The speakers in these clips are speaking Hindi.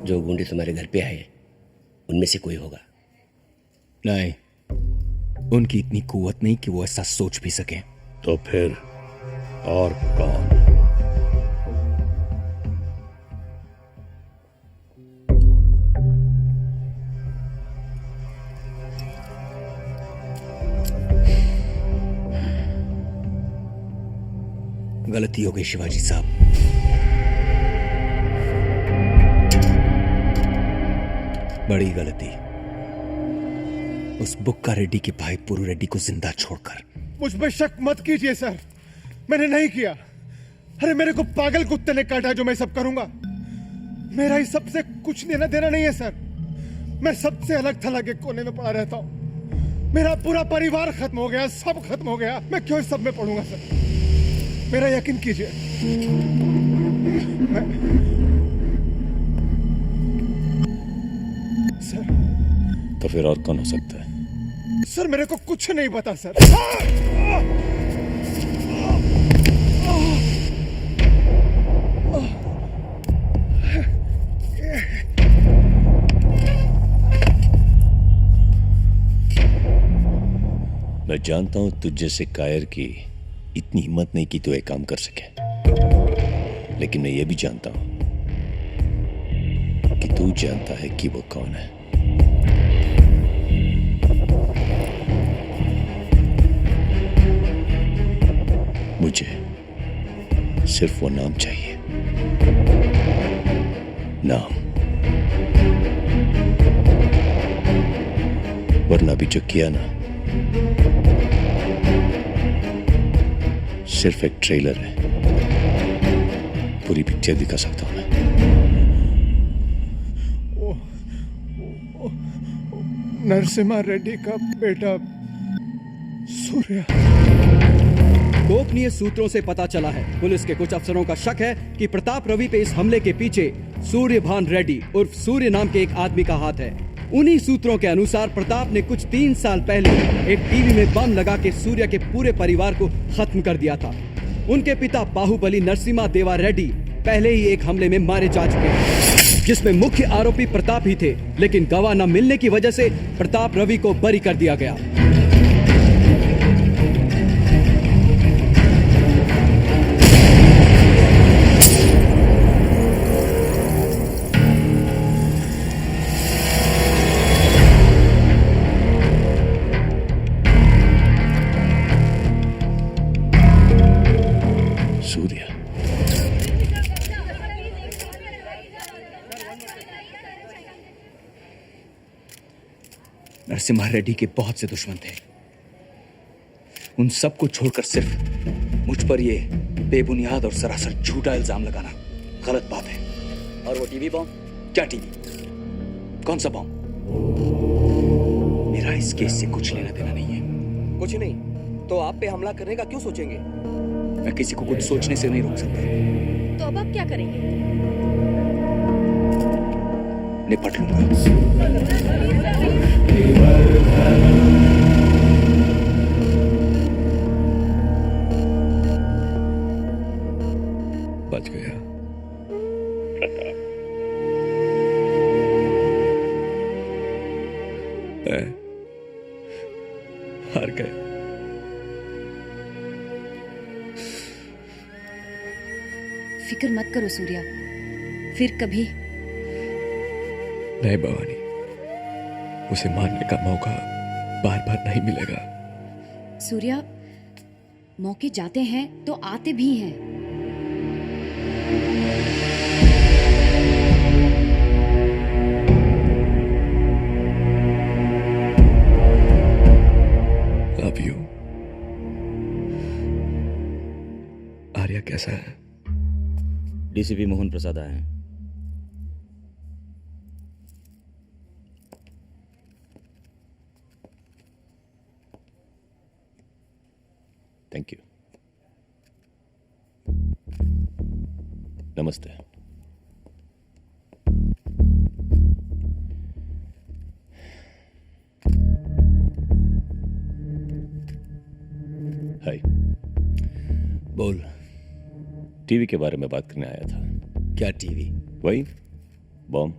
जो गुंडे तुम्हारे घर पे आए उनमें से कोई होगा। नहीं, उनकी इतनी कुवत नहीं कि वो ऐसा सोच भी सके। तो फिर और कौन? गलती हो गई शिवाजी साहब। बड़ी गलती। उस बुक्का रेड्डी के भाई पुरू रेड्डी को जिंदा छोड़कर। मुझ पे शक मत कीजिए सर, मैंने नहीं किया। अरे मेरे को पागल कुत्ते ने काटा जो मैं सब करूंगा। मेरा इस सबसे कुछ लेना देना नहीं है सर। मैं सबसे अलग थलग एक कोने में पड़ा रहता हूं। मेरा पूरा परिवार खत्म हो गया, सब खत्म हो गया। मैं क्यों इस सब में पड़ूंगा सर? मेरा यकीन कीजिए। सर। तो फिर और कौन हो सकता है? सर मेरे को कुछ नहीं पता सर। मैं जानता हूं तुझ जैसे कायर की इतनी हिम्मत नहीं कि तू एक काम कर सके, लेकिन मैं ये भी जानता हूं कि तू जानता है कि वो कौन है। मुझे सिर्फ वो नाम चाहिए, नाम। वरना भी जो किया ना, सिर्फ एक ट्रेलर है। पूरी पिक्चर दिखा सकता हूं मैं। नरसिम्हा रेड्डी का बेटा सूर्या। गोपनीय सूत्रों से पता चला है, पुलिस के कुछ अफसरों का शक है कि प्रताप रवि पे इस हमले के पीछे सूर्यभान रेड्डी उर्फ सूर्य नाम के एक आदमी का हाथ है। उन्हीं सूत्रों के अनुसार प्रताप ने कुछ 3 साल पहले एक टीवी में बम लगा के सूर्य के पूरे परिवार को खत्म कर दिया था। उनके पिता बाहुबली नरसिम्हा देवा रेड्डी पहले ही एक हमले में मारे जा चुके हैं, जिसमें मुख्य आरोपी प्रताप ही थे, लेकिन गवाह न मिलने की वजह से प्रताप रवि को बरी कर दिया गया। सूर्य, नरसिम्हा रेड्डी के बहुत से दुश्मन थे। उन सबको छोड़कर सिर्फ मुझ पर ये बेबुनियाद और सरासर झूठा इल्जाम लगाना गलत बात है। और वो टीवी बम? क्या टीवी? कौन सा बम? मेरा इस केस से कुछ लेना देना नहीं है। कुछ नहीं तो आप पे हमला करने का क्यों सोचेंगे? मैं किसी को कुछ सोचने से नहीं रोक सकता। तो अब आप क्या करेंगे? निपट लूंगा। बच गया प्रताप। हार गए। फिक्र मत करो सूर्या, फिर कभी नहीं भवानी, उसे मारने का मौका बार बार नहीं मिलेगा। सूर्या, मौके जाते हैं तो आते भी हैं। Love you. आर्या कैसा है? डीसीपी मोहन प्रसाद आए हैं। Thank you. नमस्ते। हाय। बोल। टीवी के बारे में बात करने आया था। क्या टीवी? वही बॉम्ब।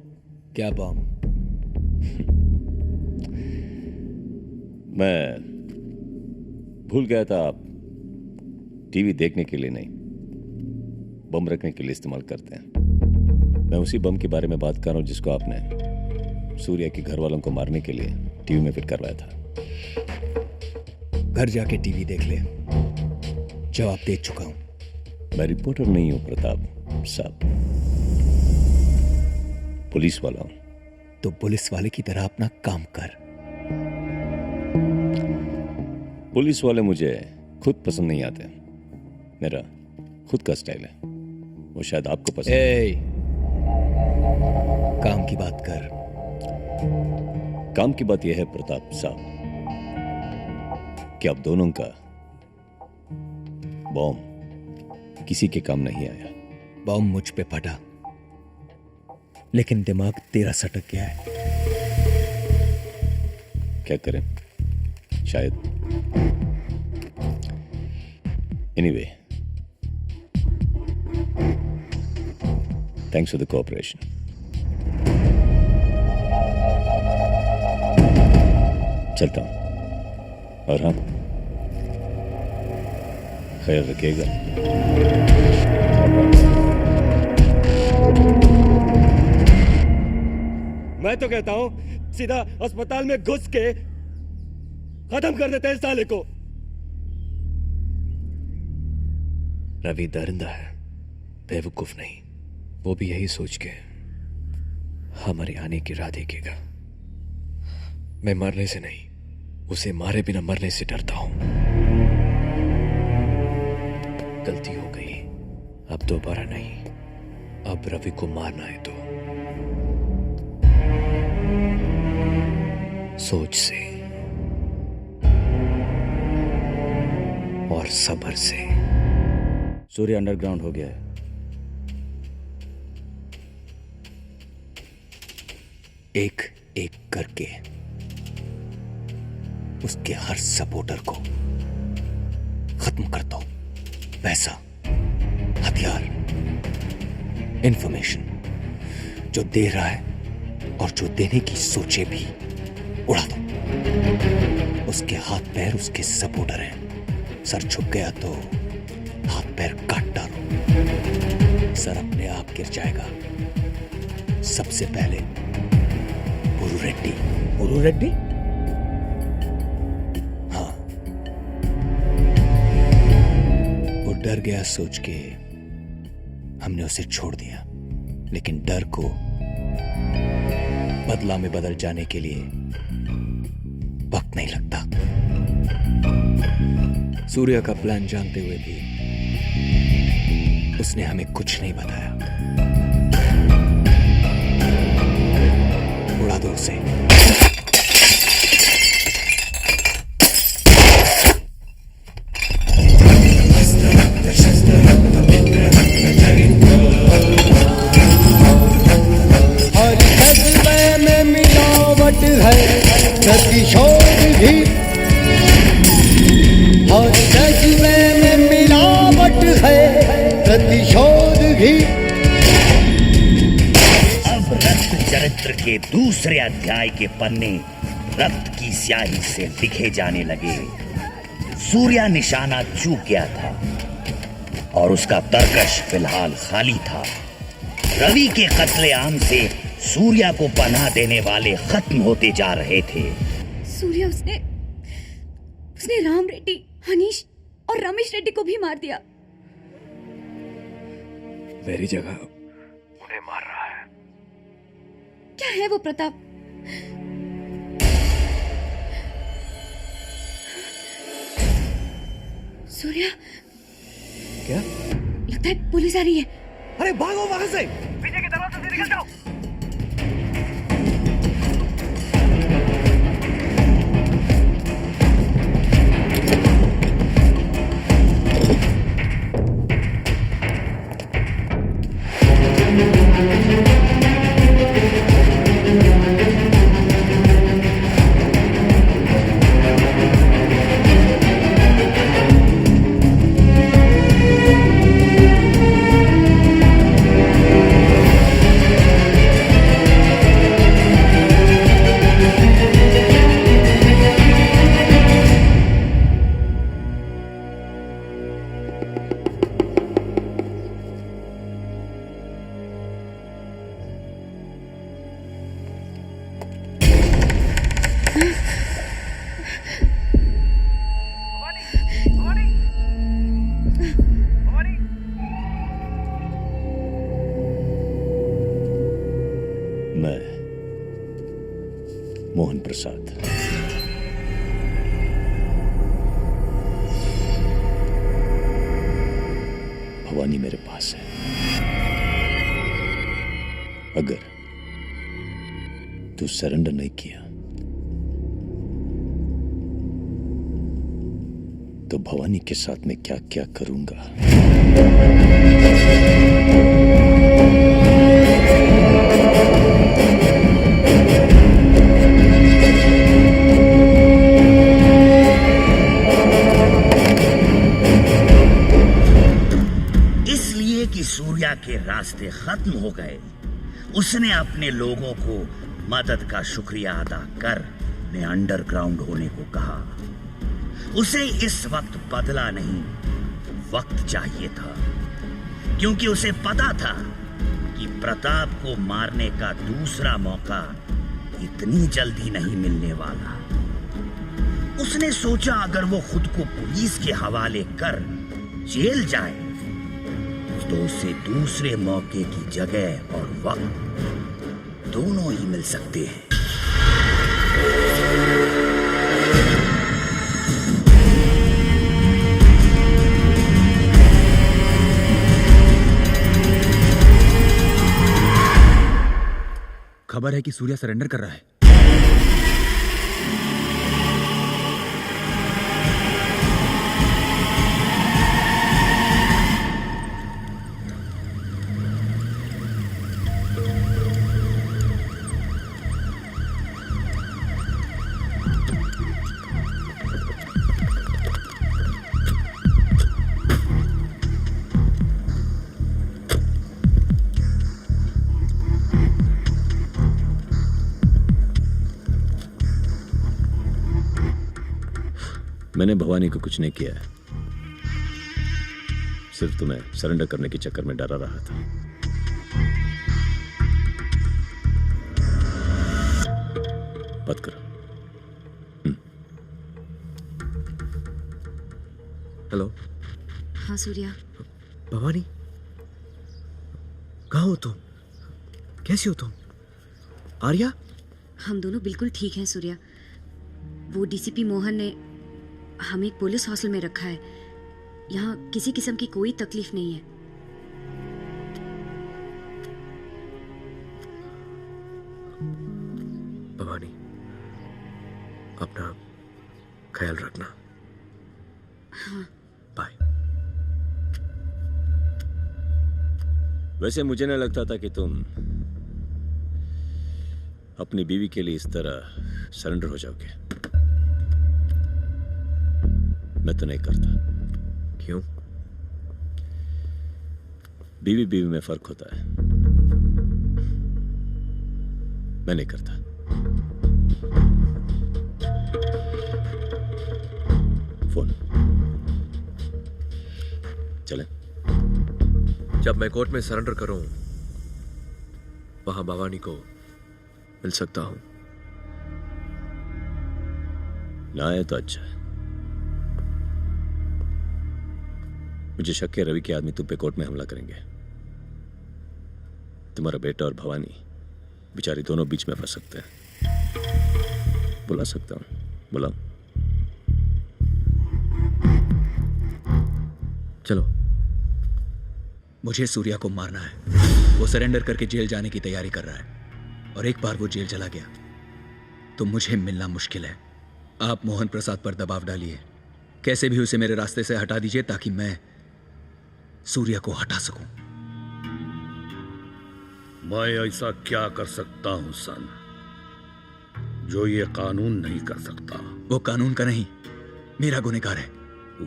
क्या बॉम्ब? मैं भूल गया था आप टीवी देखने के लिए नहीं, बम रखने के लिए इस्तेमाल करते हैं। मैं उसी बम के बारे में बात कर रहा हूं जिसको आपने सूर्या के घर वालों को मारने के लिए टीवी में फिट करवाया था। घर जाके टीवी देख ले, जवाब दे चुका हूं। मैं रिपोर्टर नहीं हूं प्रताप साहब, पुलिस वाला हूं। तो पुलिस वाले की तरह अपना काम कर। पुलिस वाले मुझे खुद पसंद नहीं आते। मेरा खुद का स्टाइल है, वो शायद आपको पसंद ए, काम की बात कर। काम की बात यह है प्रताप साहब कि आप दोनों का बॉम्ब किसी के काम नहीं आया। बॉम्ब मुझ पे फटा, लेकिन दिमाग तेरा सटक गया है। क्या करें, शायद। Anyway, thanks for the cooperation. चलता हूं। और हाँ, ख्याल रखिएगा। मैं तो कहता हूं सीधा अस्पताल में घुस के खत्म कर देते हैं इस साले को। रवि दरिंदा है, बेवकूफ नहीं। वो भी यही सोच के हमारे आने की राह देखेगा। मैं मरने से नहीं, उसे मारे बिना मरने से डरता हूं। गलती हो गई, अब दोबारा नहीं। अब रवि को मारना है तो सोच से और सब्र से। सूर्य अंडरग्राउंड हो गया है। एक एक करके उसके हर सपोर्टर को खत्म कर दो। पैसा, हथियार, इंफॉर्मेशन जो दे रहा है और जो देने की सोचे भी उड़ा दो। उसके हाथ पैर उसके सपोर्टर हैं। सर झुक गया तो हाथ पैर काट डालो। सर अपने आप गिर जाएगा। सबसे पहले पुरु रेड्डी। पुरु रेड्डी? हाँ, वो डर गया सोच के हमने उसे छोड़ दिया, लेकिन डर को बदला में बदल जाने के लिए वक्त नहीं लगता। सूर्या का प्लान जानते हुए भी उसने हमें कुछ नहीं बताया। उड़ा दो उसे। हर कस्बे में मिलावट है, प्रतिशोध भी। हर कस्बे में मिलावट है, प्रतिशोध भी। अब रक्त चरित्र के दूसरे अध्याय के पन्ने रक्त की स्याही से लिखे जाने लगे। सूर्या निशाना चूक गया था और उसका तरकश फिलहाल खाली था। रवि के कत्लेआम से सूर्या को पनाह देने वाले खत्म होते जा रहे थे। सूर्या उसने राम रेड्डी, हनीश और रमेश रेड्डी को भी मार दिया। मेरी जगह उन्हें मार रहा है। क्या है वो प्रताप? सूर्या, क्या? लगता है पुलिस आ रही है। अरे भागो वहां से, पीछे के दरवाजे से निकल जाओ। मैं मोहन प्रसाद, भवानी मेरे पास है। अगर तू सरेंडर नहीं किया तो भवानी के साथ मैं क्या क्या करूंगा। इसलिए कि सूर्या के रास्ते खत्म हो गए, उसने अपने लोगों को मदद का शुक्रिया अदा कर ने अंडरग्राउंड होने को कहा। उसे इस वक्त बदला नहीं, वक्त चाहिए था, क्योंकि उसे पता था कि प्रताप को मारने का दूसरा मौका इतनी जल्दी नहीं मिलने वाला। उसने सोचा अगर वो खुद को पुलिस के हवाले कर जेल जाए तो उसे दूसरे मौके की जगह और वक्त दोनों ही मिल सकते हैं। खबर है कि सूर्या सरेंडर कर रहा है। मैंने भवानी को कुछ नहीं किया है, सिर्फ तुम्हें सरेंडर करने के चक्कर में डरा रहा था। बात करो। हेलो। हाँ सूर्या। भवानी, कहाँ हो तुम? कैसी हो तुम? आर्या? हम दोनों बिल्कुल ठीक हैं सूर्या। वो डीसीपी मोहन ने हमें एक पुलिस हॉस्टल में रखा है। यहाँ किसी किस्म की कोई तकलीफ नहीं है। भवानी, अपना ख्याल रखना। हाँ। बाय। वैसे मुझे न लगता था कि तुम अपनी बीवी के लिए इस तरह सरेंडर हो जाओगे। मैं तो नहीं करता। क्यों? बीवी बीवी में फर्क होता है। मैं नहीं करता। फोन चले। जब मैं कोर्ट में सरेंडर करूं, वहां भवानी को मिल सकता हूं। ना आए तो अच्छा है। मुझे शक है रवि के आदमी तुम पे कोर्ट में हमला करेंगे। तुम्हारा बेटा और भवानी बेचारी दोनों बीच में फंस सकते हैं। बुला सकता हूं, बुलाओ। चलो। मुझे सूर्या को मारना है। वो सरेंडर करके जेल जाने की तैयारी कर रहा है और एक बार वो जेल चला गया तो मुझे मिलना मुश्किल है। आप मोहन प्रसाद पर दबाव डालिए, कैसे भी उसे मेरे रास्ते से हटा दीजिए ताकि मैं सूर्या को हटा सकूं। मैं ऐसा क्या कर सकता हूं सन, जो ये कानून नहीं कर सकता? वो कानून का नहीं, मेरा गुनहगार है।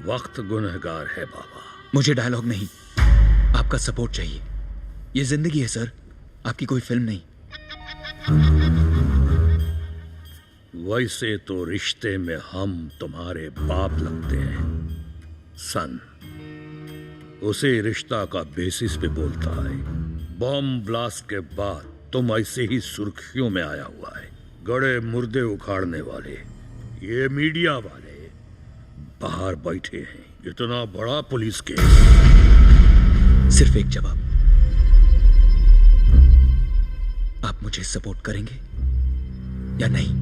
वक्त गुनहगार है बाबा। मुझे डायलॉग नहीं, आपका सपोर्ट चाहिए। ये जिंदगी है सर, आपकी कोई फिल्म नहीं। वैसे तो रिश्ते में हम तुम्हारे बाप लगते हैं सन। उसे रिश्ता का बेसिस पे बोलता है। बॉम्ब ब्लास्ट के बाद तुम ऐसे ही सुर्खियों में आया हुआ है। गड़े मुर्दे उखाड़ने वाले ये मीडिया वाले बाहर बैठे हैं। इतना बड़ा पुलिस केस। सिर्फ एक जवाब, आप मुझे सपोर्ट करेंगे या नहीं?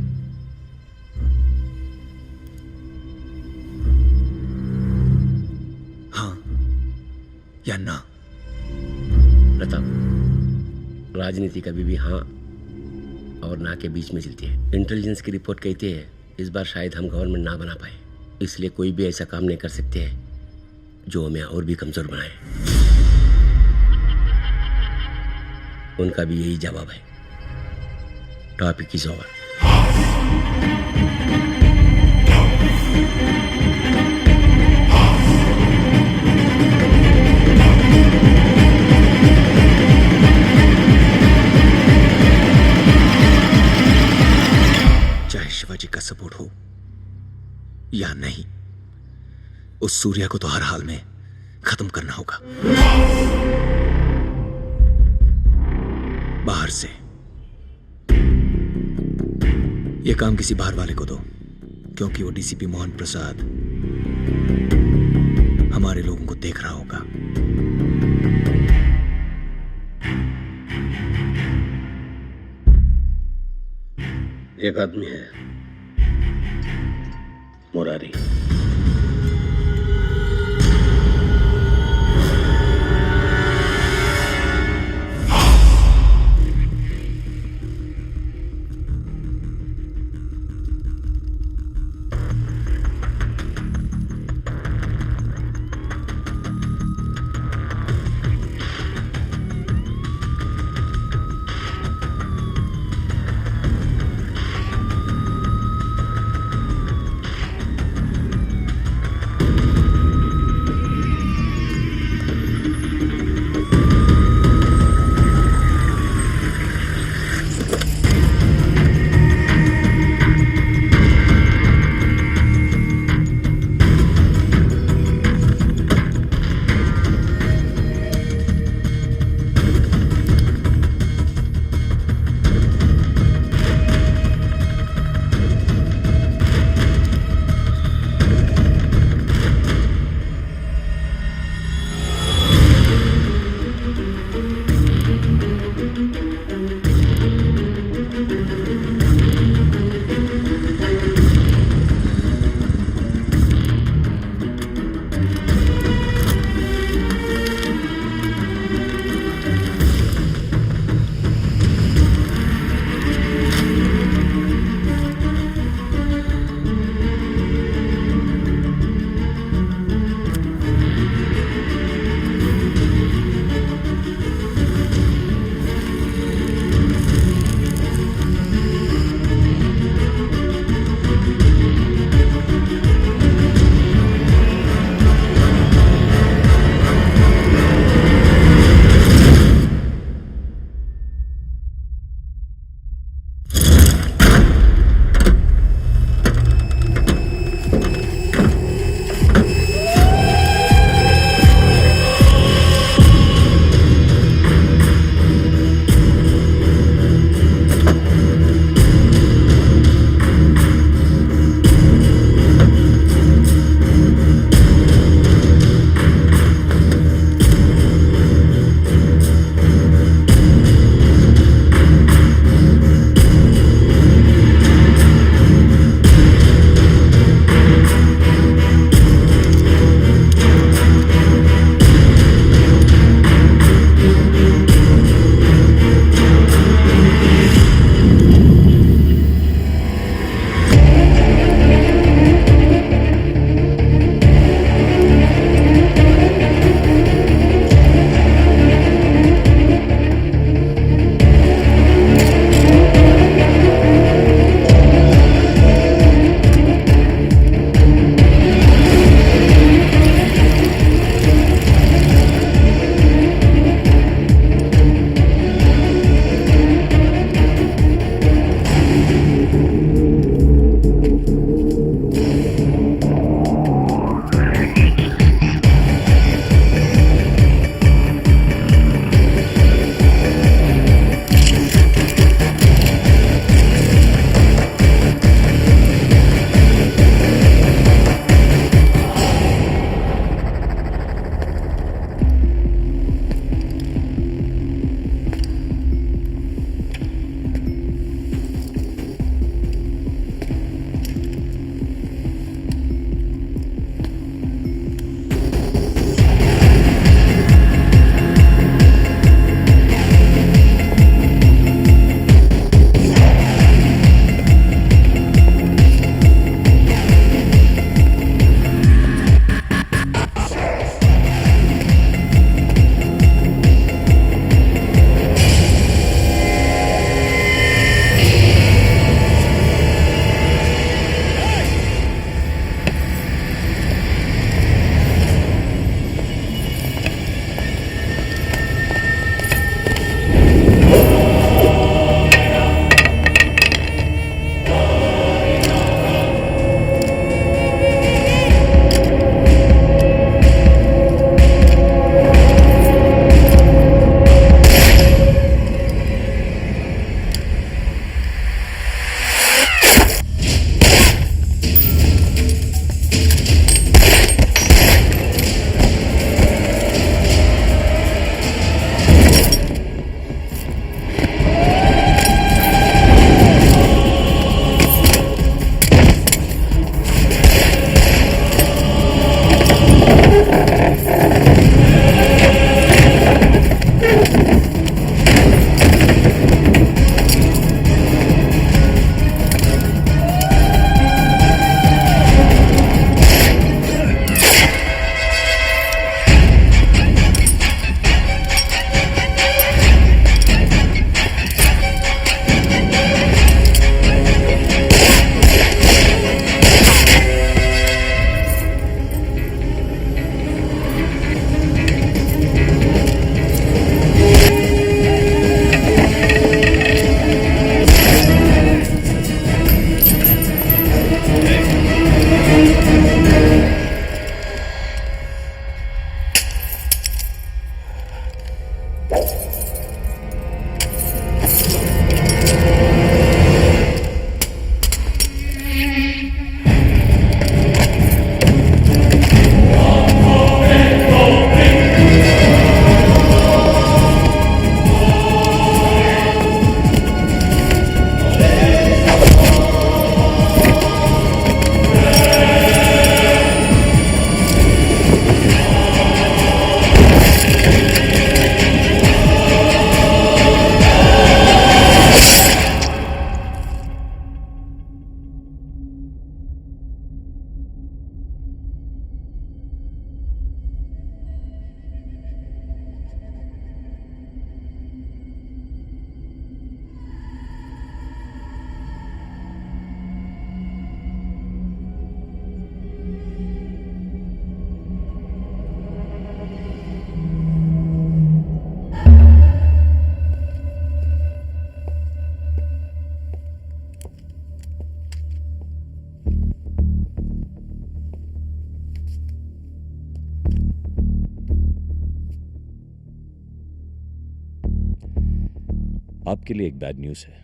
हाँ या ना? प्रताप, राजनीति कभी भी हाँ और ना के बीच में चलती है। इंटेलिजेंस की रिपोर्ट कहती है इस बार शायद हम गवर्नमेंट ना बना पाए, इसलिए कोई भी ऐसा काम नहीं कर सकते हैं जो हमें और भी कमजोर बनाए। उनका भी यही जवाब है। Topic is over. चाहे शिवाजी का सपोर्ट हो या नहीं, उस सूर्या को तो हर हाल में खत्म करना होगा। बाहर से यह काम किसी बाहर वाले को दो, क्योंकि वो डीसीपी मोहन प्रसाद हमारे लोगों को देख रहा होगा। एक आदमी है, मुरारी। आपके लिए एक बैड न्यूज है।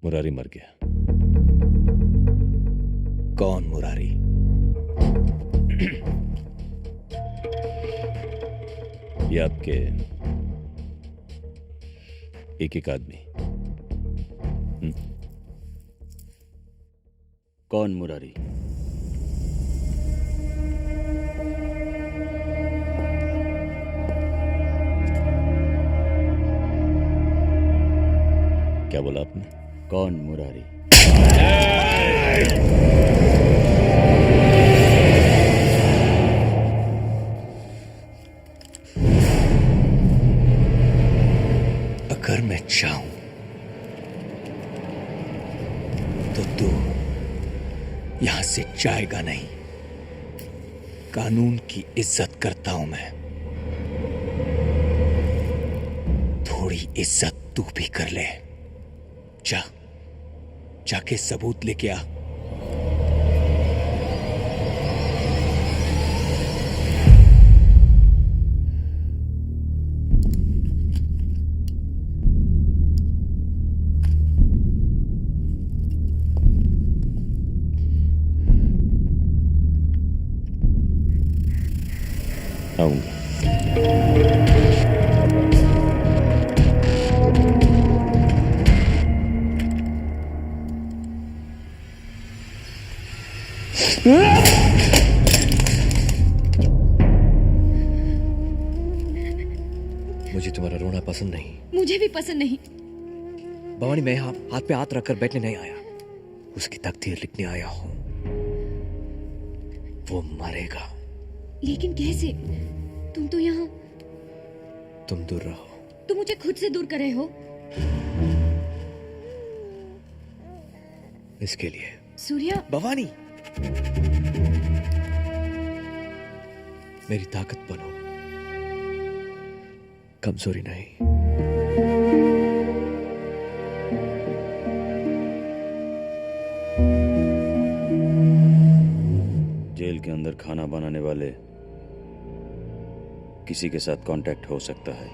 मुरारी मर गया। कौन मुरारी? ये आपके एक आदमी। कौन मुरारी? क्या बोला आपने? कौन मुरारी? अगर मैं चाहूं तो तू यहां से जाएगा नहीं। कानून की इज्जत करता हूं मैं। थोड़ी इज्जत तू भी कर ले। जाके सबूत लेके आ। आऊंगा। मुझे तुम्हारा रोना पसंद नहीं। मुझे भी पसंद नहीं। भवानी, मैं हाथ पे हाथ रखकर बैठने नहीं आया, उसकी तकदीर लिखने आया हूं। वो मरेगा। लेकिन कैसे? तुम तो यहाँ। तुम दूर रहो। तुम मुझे खुद से दूर कर रहे हो। इसके लिए सूर्या। भवानी, मेरी ताकत बनो, कमजोरी नहीं। जेल के अंदर खाना बनाने वाले किसी के साथ कांटेक्ट हो सकता है।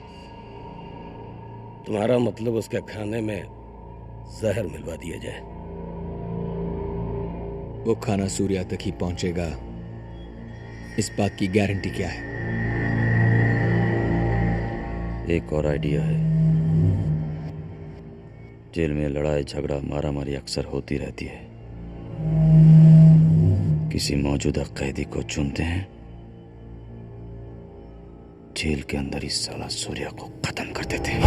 तुम्हारा मतलब उसके खाने में जहर मिलवा दिया जाए? वो खाना सूर्या तक ही पहुंचेगा, इस बात की गारंटी क्या है? एक और आइडिया है। जेल में लड़ाई झगड़ा मारामारी अक्सर होती रहती है। किसी मौजूदा कैदी को चुनते हैं, जेल के अंदर इस साला सूर्या को खत्म कर देते हैं।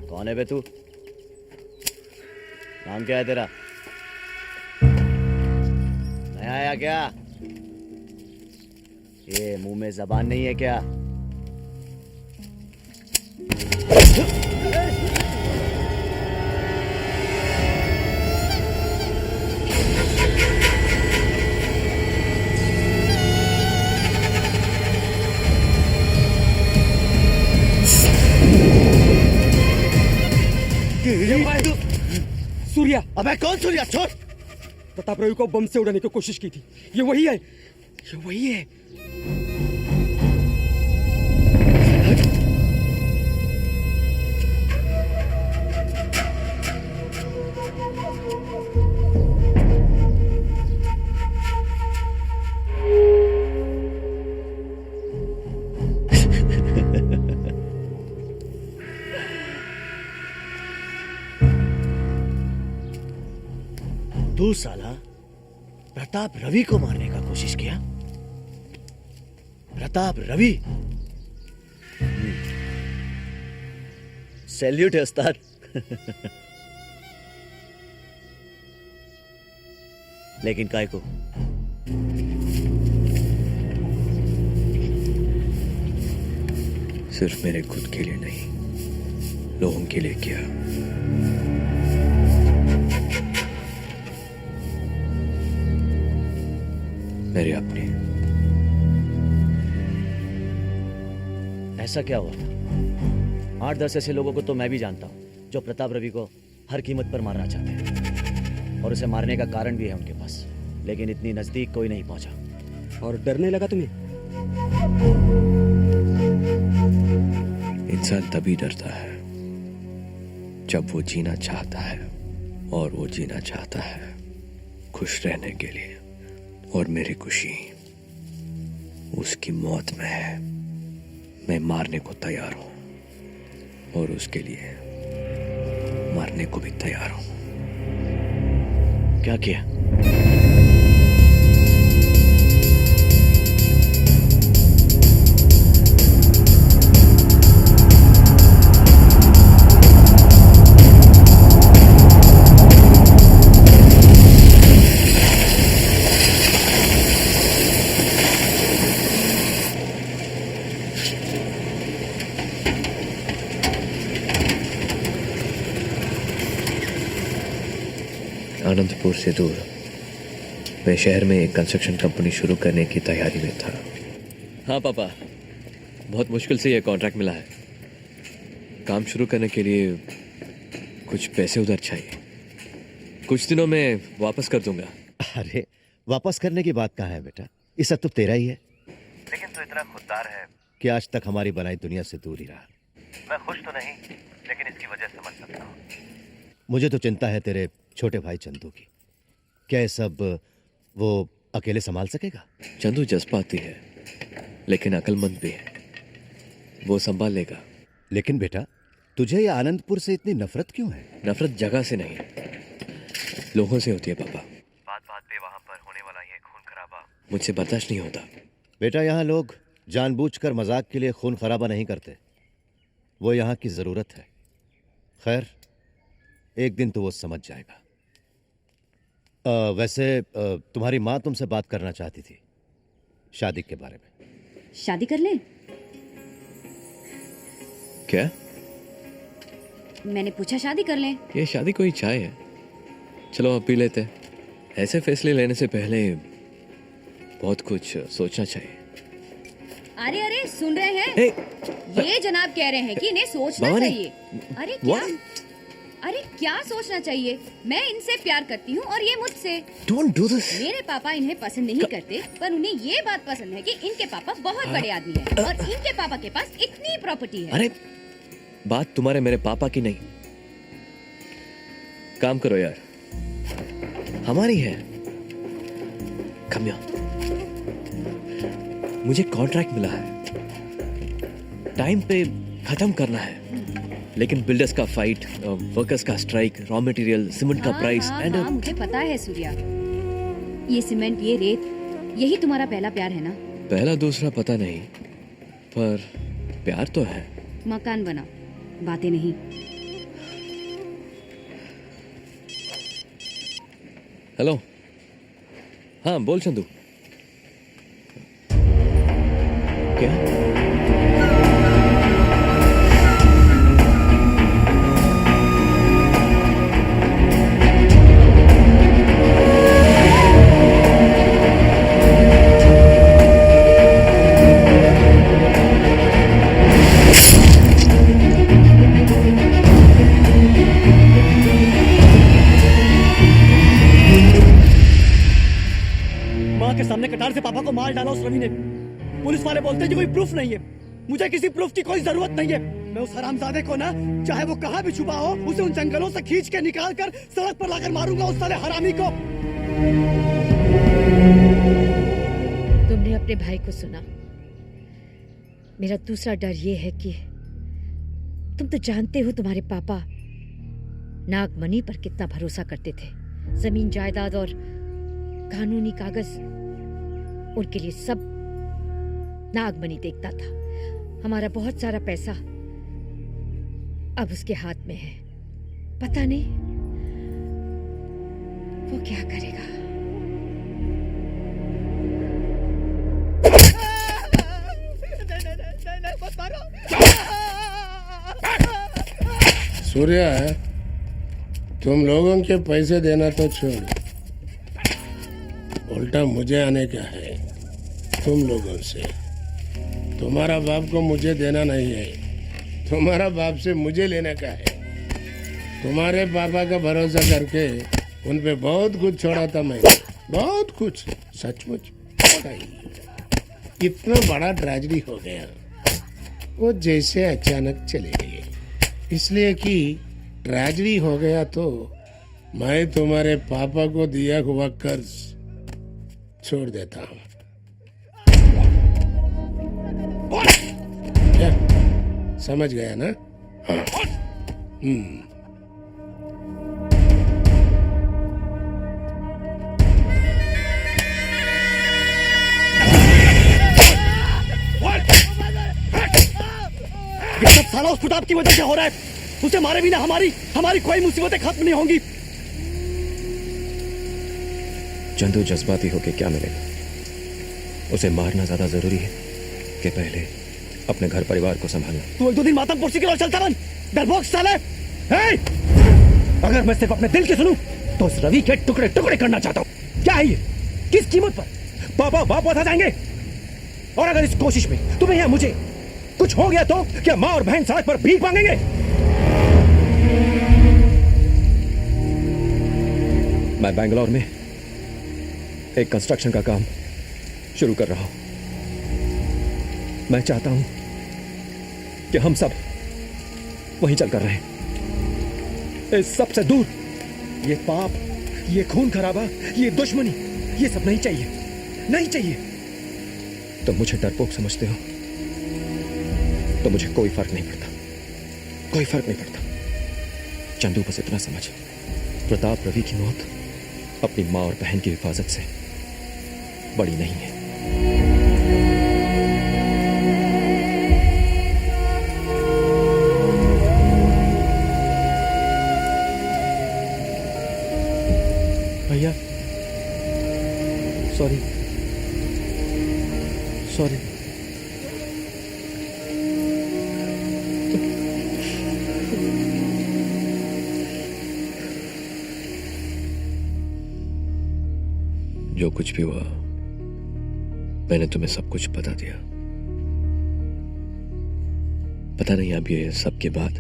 कौन है बे तू? नाम क्या है तेरा? नया आया क्या? ये मुंह में जबान नहीं है क्या? सूर्या। अबे कौन सूर्या? छोड़। प्रताप रवि को बम से उड़ाने की कोशिश की थी। ये वही है, ये वही है। तू साला प्रताप रवि को मारने का कोशिश किया? प्रताप रवि? सैल्यूट है उस्ताद। लेकिन काय को? सिर्फ मेरे खुद के लिए नहीं, लोगों के लिए किया। मेरे अपने। ऐसा क्या हुआ था? 8-10 ऐसे लोगों को तो मैं भी जानता हूँ जो प्रताप रवि को हर कीमत पर मारना चाहते हैं, और उसे मारने का कारण भी है उनके पास, लेकिन इतनी नजदीक कोई नहीं पहुंचा। और डरने लगा तुम्हें? इंसान तभी डरता है जब वो जीना चाहता है, और वो जीना चाहता है खुश रहने के लिए, और मेरी खुशी उसकी मौत में है। मैं मारने को तैयार हूं, और उसके लिए मारने को भी तैयार हूं। क्या किया? आनंदपुर से दूर मैं शहर में एक कंस्ट्रक्शन कंपनी शुरू करने की तैयारी में था। हाँ पापा, बहुत मुश्किल से यह कॉन्ट्रैक्ट मिला है। काम शुरू करने के लिए कुछ पैसे उधर चाहिए। कुछ दिनों में वापस कर दूंगा। अरे वापस करने की बात कहाँ है बेटा, ये सब तो तेरा ही है। लेकिन तू इतना खुददार है कि आज तक हमारी बनाई दुनिया से दूर ही रहा। मैं खुश तो नहीं, लेकिन इसकी वजह समझ सकता हूँ। मुझे तो चिंता है तेरे छोटे भाई चंदू की। क्या ये सब वो अकेले संभाल सकेगा? चंदू जज्बाती है, लेकिन अक्लमंद भी है, वो संभाल लेगा। लेकिन बेटा, तुझे ये आनंदपुर से इतनी नफरत क्यों है? नफरत जगह से नहीं, लोगों से होती है पापा। बात बात पे वहां पर होने वाला ये खून खराबा मुझसे बर्दाश्त नहीं होता। बेटा, यहाँ लोग जानबूझकर मजाक के लिए खून खराबा नहीं करते, वो यहाँ की जरूरत है। खैर, एक दिन तो वो समझ जाएगा। वैसे तुम्हारी माँ तुमसे बात करना चाहती थी शादी के बारे में। शादी कर लें? क्या? मैंने पूछा शादी कर लें। ये शादी कोई चाय है? चलो अब पी लेते हैं। ऐसे फैसले लेने से पहले बहुत कुछ सोचना चाहिए। अरे अरे, सुन रहे हैं? ये जनाब कह रहे हैं कि इन्हें सोचना चाहिए। अरे क्या? अरे क्या सोचना चाहिए? मैं इनसे प्यार करती हूँ और ये मुझसे। Don't do this. मेरे पापा इन्हें पसंद नहीं करते, पर उन्हें ये बात पसंद है कि इनके पापा बहुत बड़े आदमी हैं और इनके पापा के पास इतनी प्रॉपर्टी है। अरे बात तुम्हारे मेरे पापा की नहीं। काम करो यार, हमारी है। Come here. मुझे कॉन्ट्रैक्ट मिला है, टाइम पे खत्म करना है, लेकिन बिल्डर्स का फाइट, वर्कर्स का स्ट्राइक, रॉ मटेरियल, सीमेंट का प्राइस एंड मुझे पता है सूर्या, ये सीमेंट, ये रेत, यही तुम्हारा पहला प्यार है ना? पहला दूसरा पता नहीं, पर प्यार तो है। मकान बना, बातें नहीं। हेलो, हाँ बोल चंदू। क्या? के सामने कटार से पापा को मार डाला उस रवि ने। पुलिस वाले बोलते हैं कि कोई प्रूफ नहीं है। मुझे किसी प्रूफ की कोई जरूरत नहीं है। मैं उस हरामजादे को ना, चाहे वो कहां भी छुपा हो, उसे उन जंगलों से खींच के निकाल कर सड़क पर लाकर मारूंगा उस साले हरामी को। तुमने अपने भाई को सुना। मेरा दूसरा डर ये है कि तुम तो जानते हो तुम्हारे पापा नागमणि पर कितना भरोसा करते थे। जमीन जायदाद और कानूनी कागज, उनके लिए सब नागमणि देखता था। हमारा बहुत सारा पैसा अब उसके हाथ में है। पता नहीं वो क्या करेगा। नहीं, मत मारो। सूर्या, तुम लोगों के पैसे देना तो छोड़, उल्टा मुझे आने का है तुम लोगों से। तुम्हारा बाप को मुझे देना नहीं है, तुम्हारा बाप से मुझे लेने का है। तुम्हारे पापा का भरोसा करके उन पे बहुत कुछ छोड़ा था मैंने, बहुत कुछ, सचमुच छोड़ा ही। इतना बड़ा ट्रेजेडी हो गया, वो जैसे अचानक चले गए, इसलिए कि ट्रेजेडी हो गया तो मैं तुम्हारे पापा को दिया हुआ कर्ज छोड़ देता हूँ। क्या समझ गया ना? हाँ। ये सब साला उस प्रताप की वजह से हो रहा है। उसे मारे बिना हमारी कोई मुसीबतें खत्म नहीं होंगी। चंदू जज्बाती होके क्या मिलेगा? उसे मारना ज्यादा जरूरी है कि पहले अपने घर परिवार को संभालना। तू एक दो दिन मातम पुरसी की ओर चलता बन, डरपोक साले। अगर मैं सिर्फ अपने दिल की सुनूं तो उस रवि के टुकड़े टुकड़े करना चाहता हूं। क्या है ये? किस कीमत पर? पापा बाप आ जाएंगे। और अगर इस कोशिश में तुम्हें या मुझे कुछ हो गया तो क्या माँ और बहन सड़क पर भीख मांगेंगे? मैं बैंगलोर में एक कंस्ट्रक्शन का काम शुरू कर रहा हूं। मैं चाहता हूं कि हम सब वहीं चलकर रहें, इस सब से दूर। ये पाप, ये खून खराबा, ये दुश्मनी, ये सब नहीं चाहिए, नहीं चाहिए। तुम मुझे डरपोक समझते हो तो मुझे कोई फर्क नहीं पड़ता, कोई फर्क नहीं पड़ता। चंदू, बस इतना समझ, प्रताप रवि की मौत अपनी माँ और बहन की हिफाजत से बड़ी नहीं है। भैया सॉरी, सॉरी। जो कुछ भी हुआ मैंने तुम्हें सब कुछ बता दिया। पता नहीं अब ये सब के बाद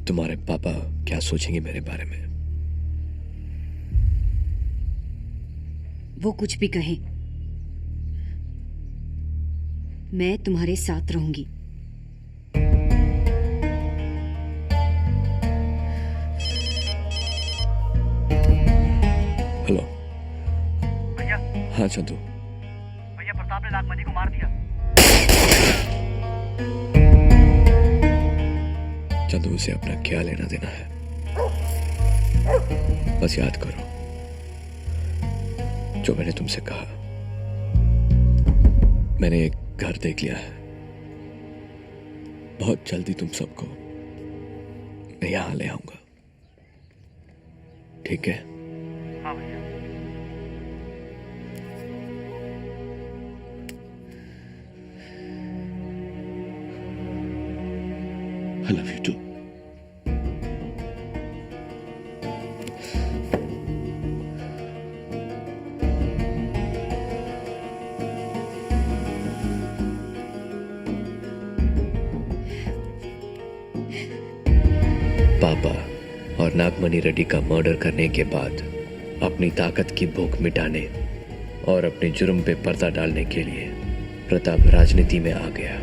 तुम्हारे पापा क्या सोचेंगे मेरे बारे में। वो कुछ भी कहें, मैं तुम्हारे साथ रहूंगी। हेलो भैया। हाँ चंदू। भैया, प्रताप ने नागमणि को मार दिया। चंदू, उसे अपना क्या लेना देना है? बस याद करो जो मैंने तुमसे कहा। मैंने एक घर देख लिया है, बहुत जल्दी तुम सबको मैं यहां ले आऊंगा, ठीक है? हाँ भैया। I love you too. पापा और नागमणि रेड्डी का मर्डर करने के बाद अपनी ताकत की भूख मिटाने और अपने जुर्म पे पर्दा डालने के लिए प्रताप राजनीति में आ गया।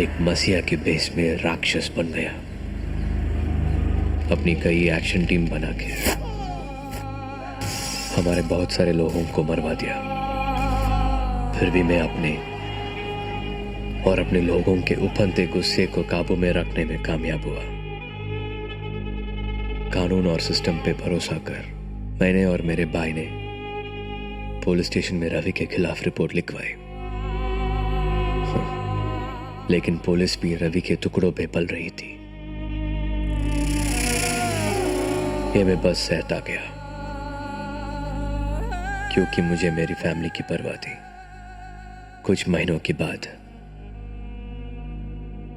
एक मसीहा के बेस में राक्षस बन गया, अपनी कई एक्शन टीम बना के हमारे बहुत सारे लोगों को मरवा दिया। फिर भी मैं अपने और अपने लोगों के उफनते गुस्से को काबू में रखने में कामयाब हुआ। कानून और सिस्टम पे भरोसा कर मैंने और मेरे भाई ने पुलिस स्टेशन में रवि के खिलाफ रिपोर्ट लिखवाई। लेकिन पुलिस भी रवि के टुकड़ों पे पल रही थी। ये मैं बस सहता गया क्योंकि मुझे मेरी फैमिली की परवाह थी। कुछ महीनों के बाद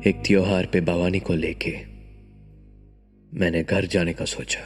एक त्योहार पे भवानी को लेके मैंने घर जाने का सोचा।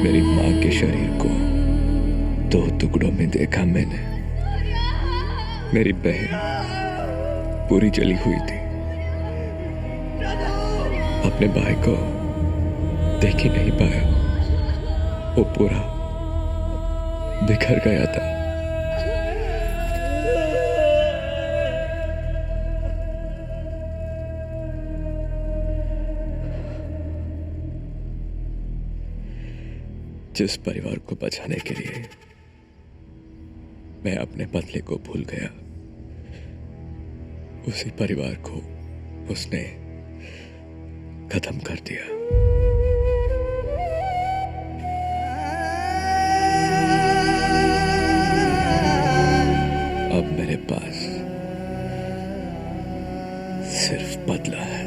मेरी माँ के शरीर को 2 टुकड़ों में देखा मैंने। मेरी बहन पूरी जली हुई थी। अपने भाई को देख ही नहीं पाया, वो पूरा बिखर गया था। जिस परिवार को बचाने के लिए मैं अपने बदले को भूल गया, उसी परिवार को उसने खत्म कर दिया। अब मेरे पास सिर्फ बदला है।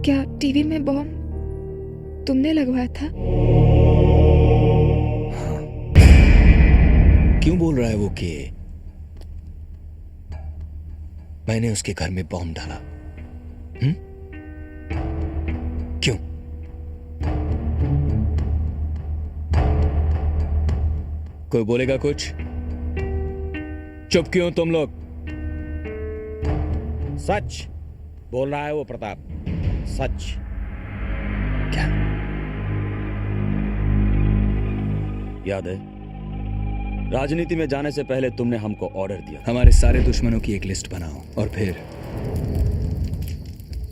क्या टीवी में बॉम्ब तुमने लगवाया था? क्यों बोल रहा है वो कि मैंने उसके घर में बॉम्ब डाला? क्यों? कोई बोलेगा कुछ? चुप क्यों तुम लोग? सच बोल रहा है वो प्रताप, सच। क्या? याद है, राजनीति में जाने से पहले तुमने हमको ऑर्डर दिया, हमारे सारे दुश्मनों की एक लिस्ट बनाओ और फिर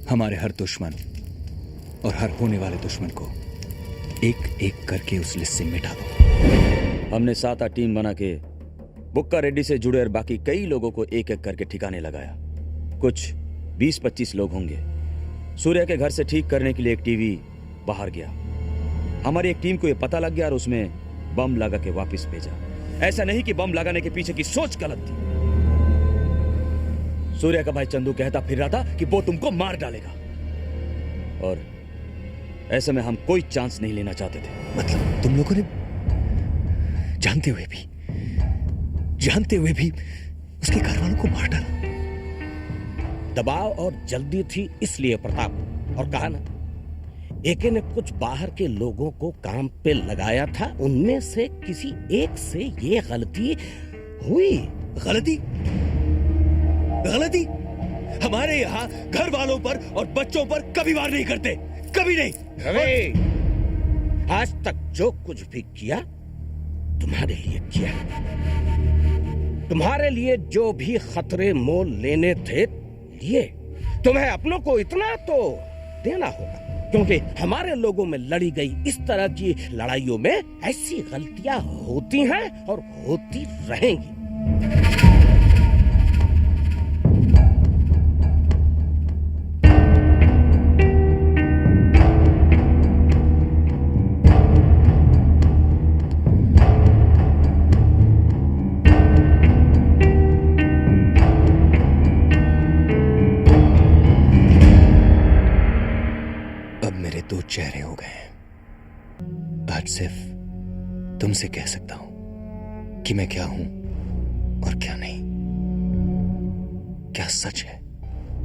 हमारे हर दुश्मन और हर होने वाले दुश्मन को एक एक करके उस लिस्ट से मिटा दो। हमने 7 टीम बना के बुक्का रेड्डी से जुड़े और बाकी कई लोगों को एक एक करके ठिकाने लगाया। कुछ 20-25 लोग होंगे। सूर्या के घर से ठीक करने के लिए एक टीवी बाहर गया। हमारी एक टीम को यह पता लग गया और उसमें बम लगा के वापस भेजा। ऐसा नहीं कि बम लगाने के पीछे की सोच गलत थी। सूर्या का भाई चंदू कहता फिर रहा था कि वो तुमको मार डालेगा, और ऐसे में हम कोई चांस नहीं लेना चाहते थे। मतलब तुम लोगों ने जानते हुए भी उसके घर वालों को मार डाला? दबाव और जल्दी थी इसलिए प्रताप, और कहा ना, एके ने कुछ बाहर के लोगों को काम पे लगाया था, उनमें से किसी एक से ये गलती हुई। गलती? हमारे यहाँ घर वालों पर और बच्चों पर कभी वार नहीं करते, कभी नहीं। अरे आज तक जो कुछ भी किया तुम्हारे लिए किया, तुम्हारे लिए जो भी खतरे मोल लेने थे लिए। तुम्हें अपनों को इतना तो देना होगा, क्योंकि हमारे लोगों में लड़ी गई इस तरह की लड़ाइयों में ऐसी गलतियां होती हैं और होती रहेंगी। दो चेहरे हो गए। आज सिर्फ तुमसे कह सकता हूं कि मैं क्या हूं और क्या नहीं, क्या सच है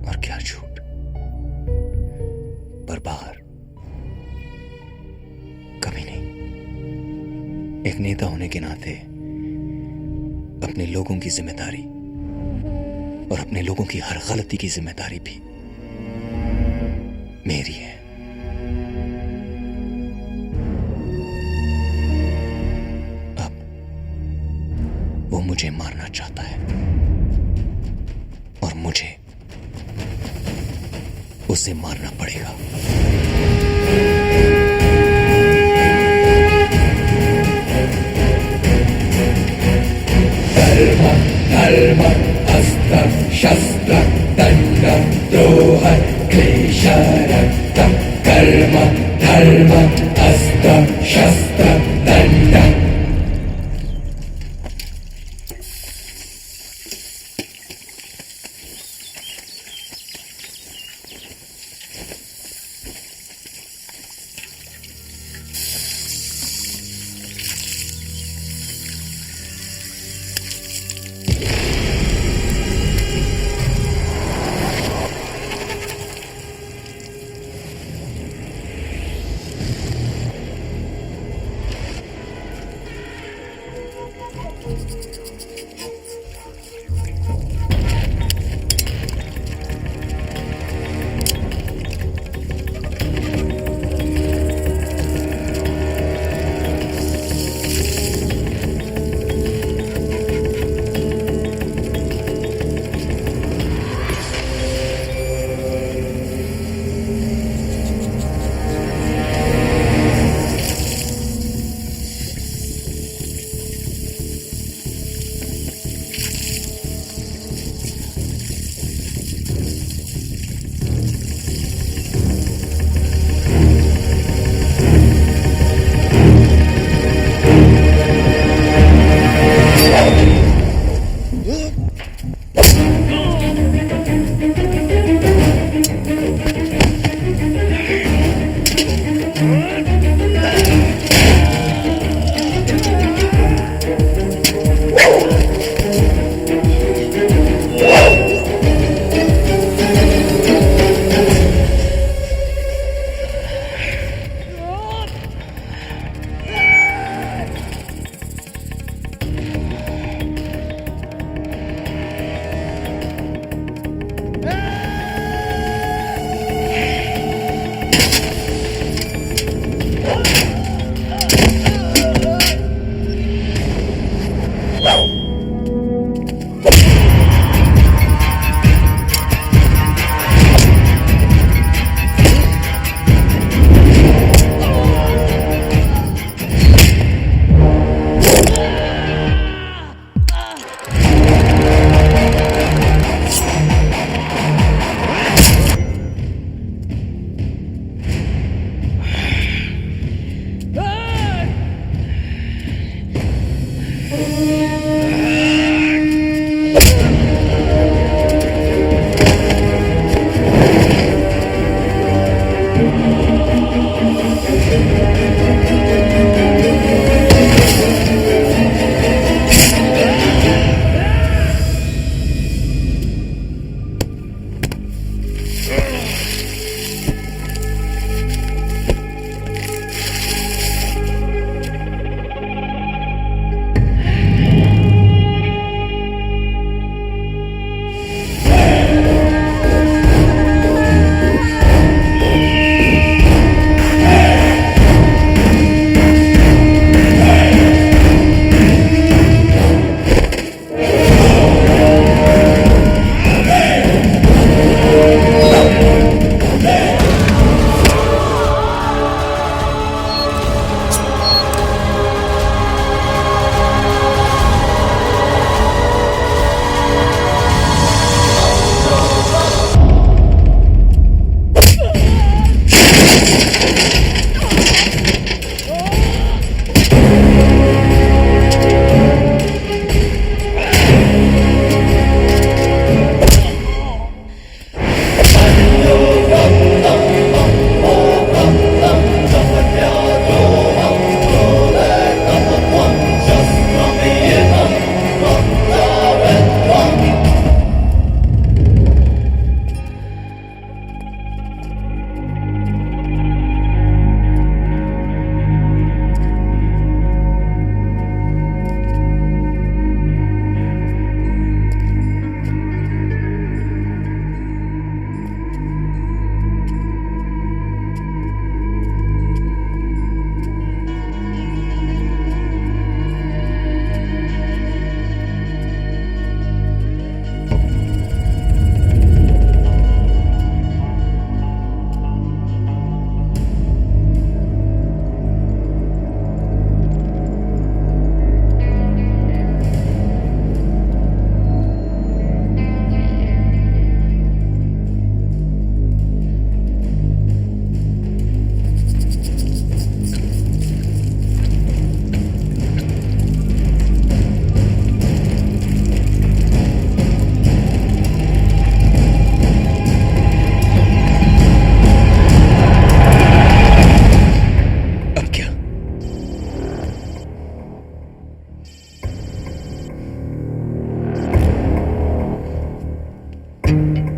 और क्या झूठ। पर बाहर कभी नहीं। एक नेता होने के नाते अपने लोगों की जिम्मेदारी और अपने लोगों की हर गलती की जिम्मेदारी भी मेरी है। वो मुझे मारना चाहता है और मुझे उसे मारना पड़ेगा। धर्म धर्म अस्त्र शस्त्र दंड द्रोह क्लेश रक्त कर्म धर्म अस्त्र शस्त्र दंड।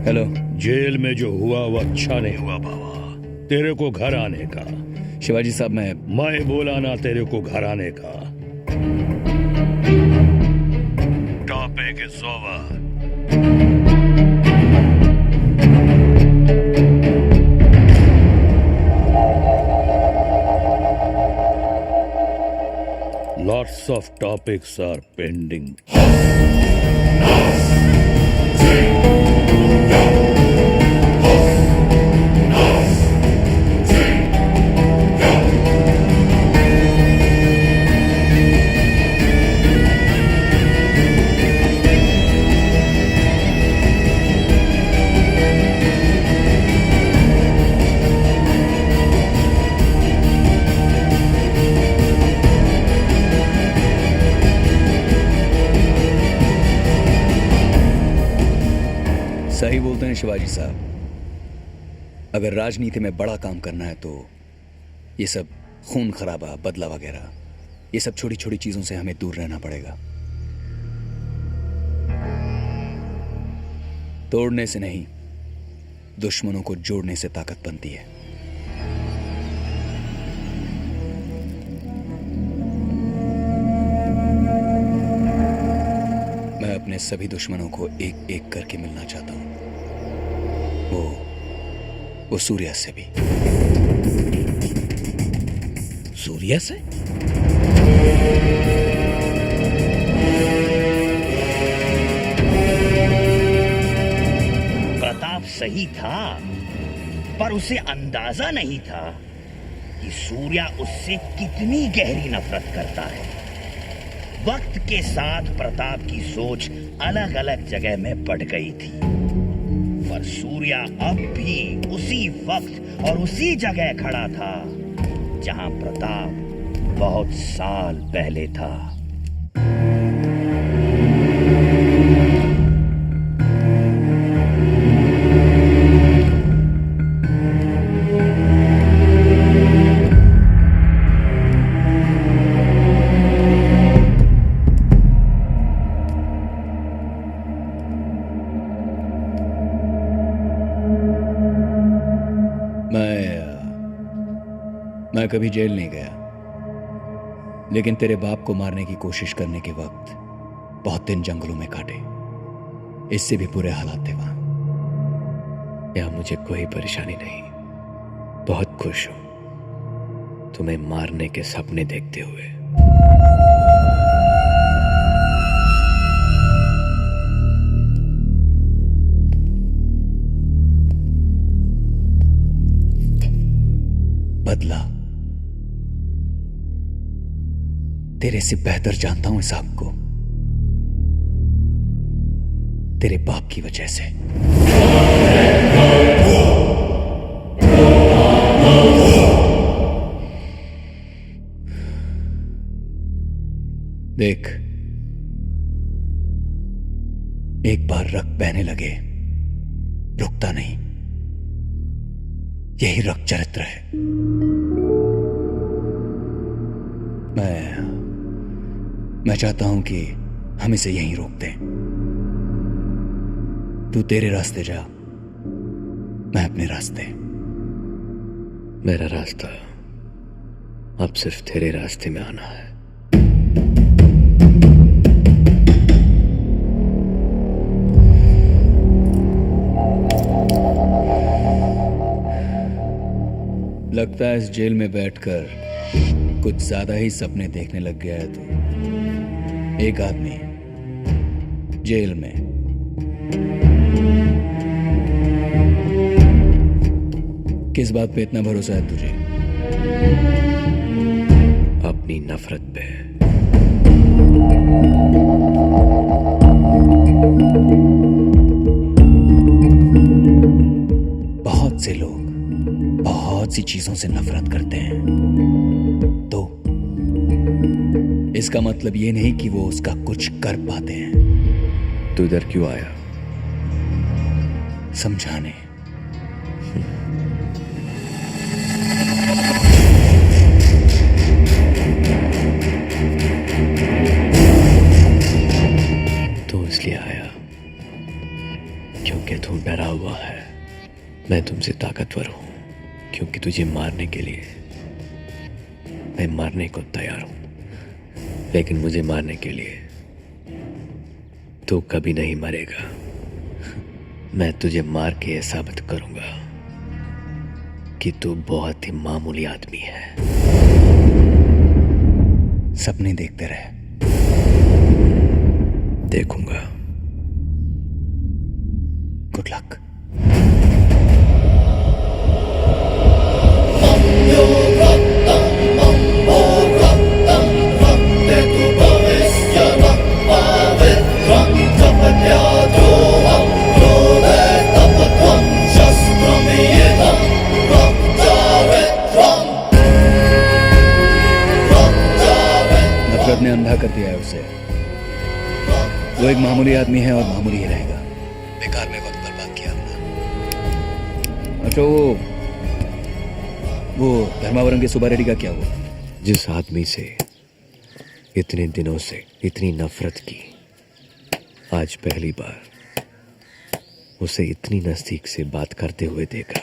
हेलो। जेल में जो हुआ वो अच्छा नहीं हुआ बाबा। तेरे को घर आने का। शिवाजी साहब, मैं बोला ना तेरे को घर आने का। Topic is over. Lots of topics are pending. सही बोलते हैं शिवाजी साहब। अगर राजनीति में बड़ा काम करना है तो ये सब खून खराबा, बदला वगैरह, ये सब छोटी छोटी चीजों से हमें दूर रहना पड़ेगा। तोड़ने से नहीं, दुश्मनों को जोड़ने से ताकत बनती है। मैं अपने सभी दुश्मनों को एक एक करके मिलना चाहता हूं। वो सूर्या से भी। सूर्या से? प्रताप सही था, पर उसे अंदाजा नहीं था कि सूर्या उससे कितनी गहरी नफरत करता है। वक्त के साथ प्रताप की सोच अलग अलग जगह में बढ़ गई थी, पर सूर्या अब भी उसी वक्त और उसी जगह खड़ा था जहां प्रताप बहुत साल पहले था। मैं कभी जेल नहीं गया, लेकिन तेरे बाप को मारने की कोशिश करने के वक्त बहुत दिन जंगलों में काटे। इससे भी बुरे हालात थे वहां। या मुझे कोई परेशानी नहीं, बहुत खुश हूं तुम्हें मारने के सपने देखते हुए। बदला तेरे से बेहतर जानता हूं इस आग को, तेरे बाप की वजह से। देख, एक बार रक्त बहने लगे रुकता नहीं। यही रक्त चरित्र है। मैं चाहता हूं कि हम इसे यहीं रोक दें। तू तेरे रास्ते जा, मैं अपने रास्ते। मेरा रास्ता अब सिर्फ तेरे रास्ते में आना है। लगता है इस जेल में बैठकर कुछ ज्यादा ही सपने देखने लग गया है तू। एक आदमी जेल में। किस बात पे इतना भरोसा है तुझे? अपनी नफरत पे। बहुत से लोग बहुत सी चीजों से नफरत करते हैं, तो इसका मतलब ये नहीं कि वो उसका कुछ कर पाते हैं। तू इधर क्यों आया? समझाने। तो इसलिए आया क्योंकि तू डरा हुआ है। मैं तुमसे ताकतवर हूं क्योंकि तुझे मारने के लिए मैं मारने को तैयार हूं, लेकिन मुझे मारने के लिए तू कभी नहीं मरेगा। मैं तुझे मार के ये साबित करूंगा कि तू बहुत ही मामूली आदमी है। सपने देखते रहे। देखूंगा। Good luck. नफरत ने अंधा कर दिया है उसे। वो एक मामूली आदमी है और मामूली ही रहेगा। बेकार में वक्त बर्बाद किया हमने। अच्छा वो धर्मावरम के सुबा रेड्डी का क्या हुआ? जिस आदमी से इतने दिनों से इतनी नफरत की, आज पहली बार उसे इतनी नजदीक से बात करते हुए देखा।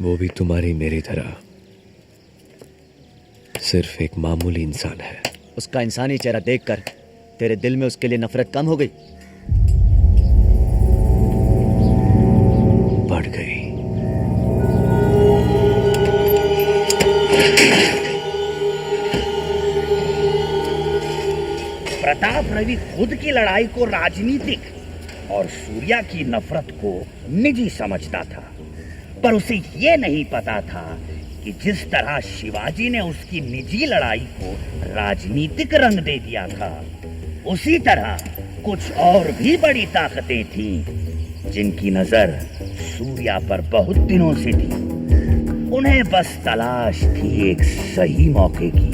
वो भी तुम्हारी मेरी तरह सिर्फ एक मामूली इंसान है। उसका इंसानी चेहरा देखकर तेरे दिल में उसके लिए नफरत कम हो गई? बढ़ गई। प्रताप रवि खुद की लड़ाई को राजनीतिक और सूर्या की नफरत को निजी समझता था, पर उसे ये नहीं पता था कि जिस तरह शिवाजी ने उसकी निजी लड़ाई को राजनीतिक रंग दे दिया था, उसी तरह कुछ और भी बड़ी ताकतें थीं जिनकी नजर सूर्या पर बहुत दिनों से थी। उन्हें बस तलाश थी एक सही मौके की।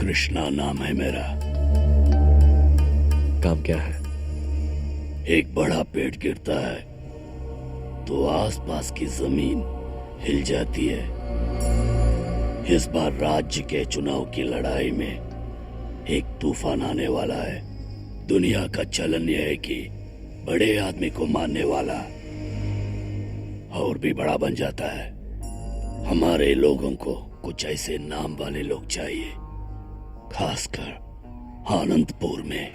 कृष्णा नाम है मेरा। काम क्या है? एक बड़ा पेड़ गिरता है तो आसपास की जमीन हिल जाती है। इस बार राज्य के चुनाव की लड़ाई में एक तूफान आने वाला है। दुनिया का चलन यह है कि बड़े आदमी को मारने वाला और भी बड़ा बन जाता है। हमारे लोगों को कुछ ऐसे नाम वाले लोग चाहिए, खासकर आनंदपुर में।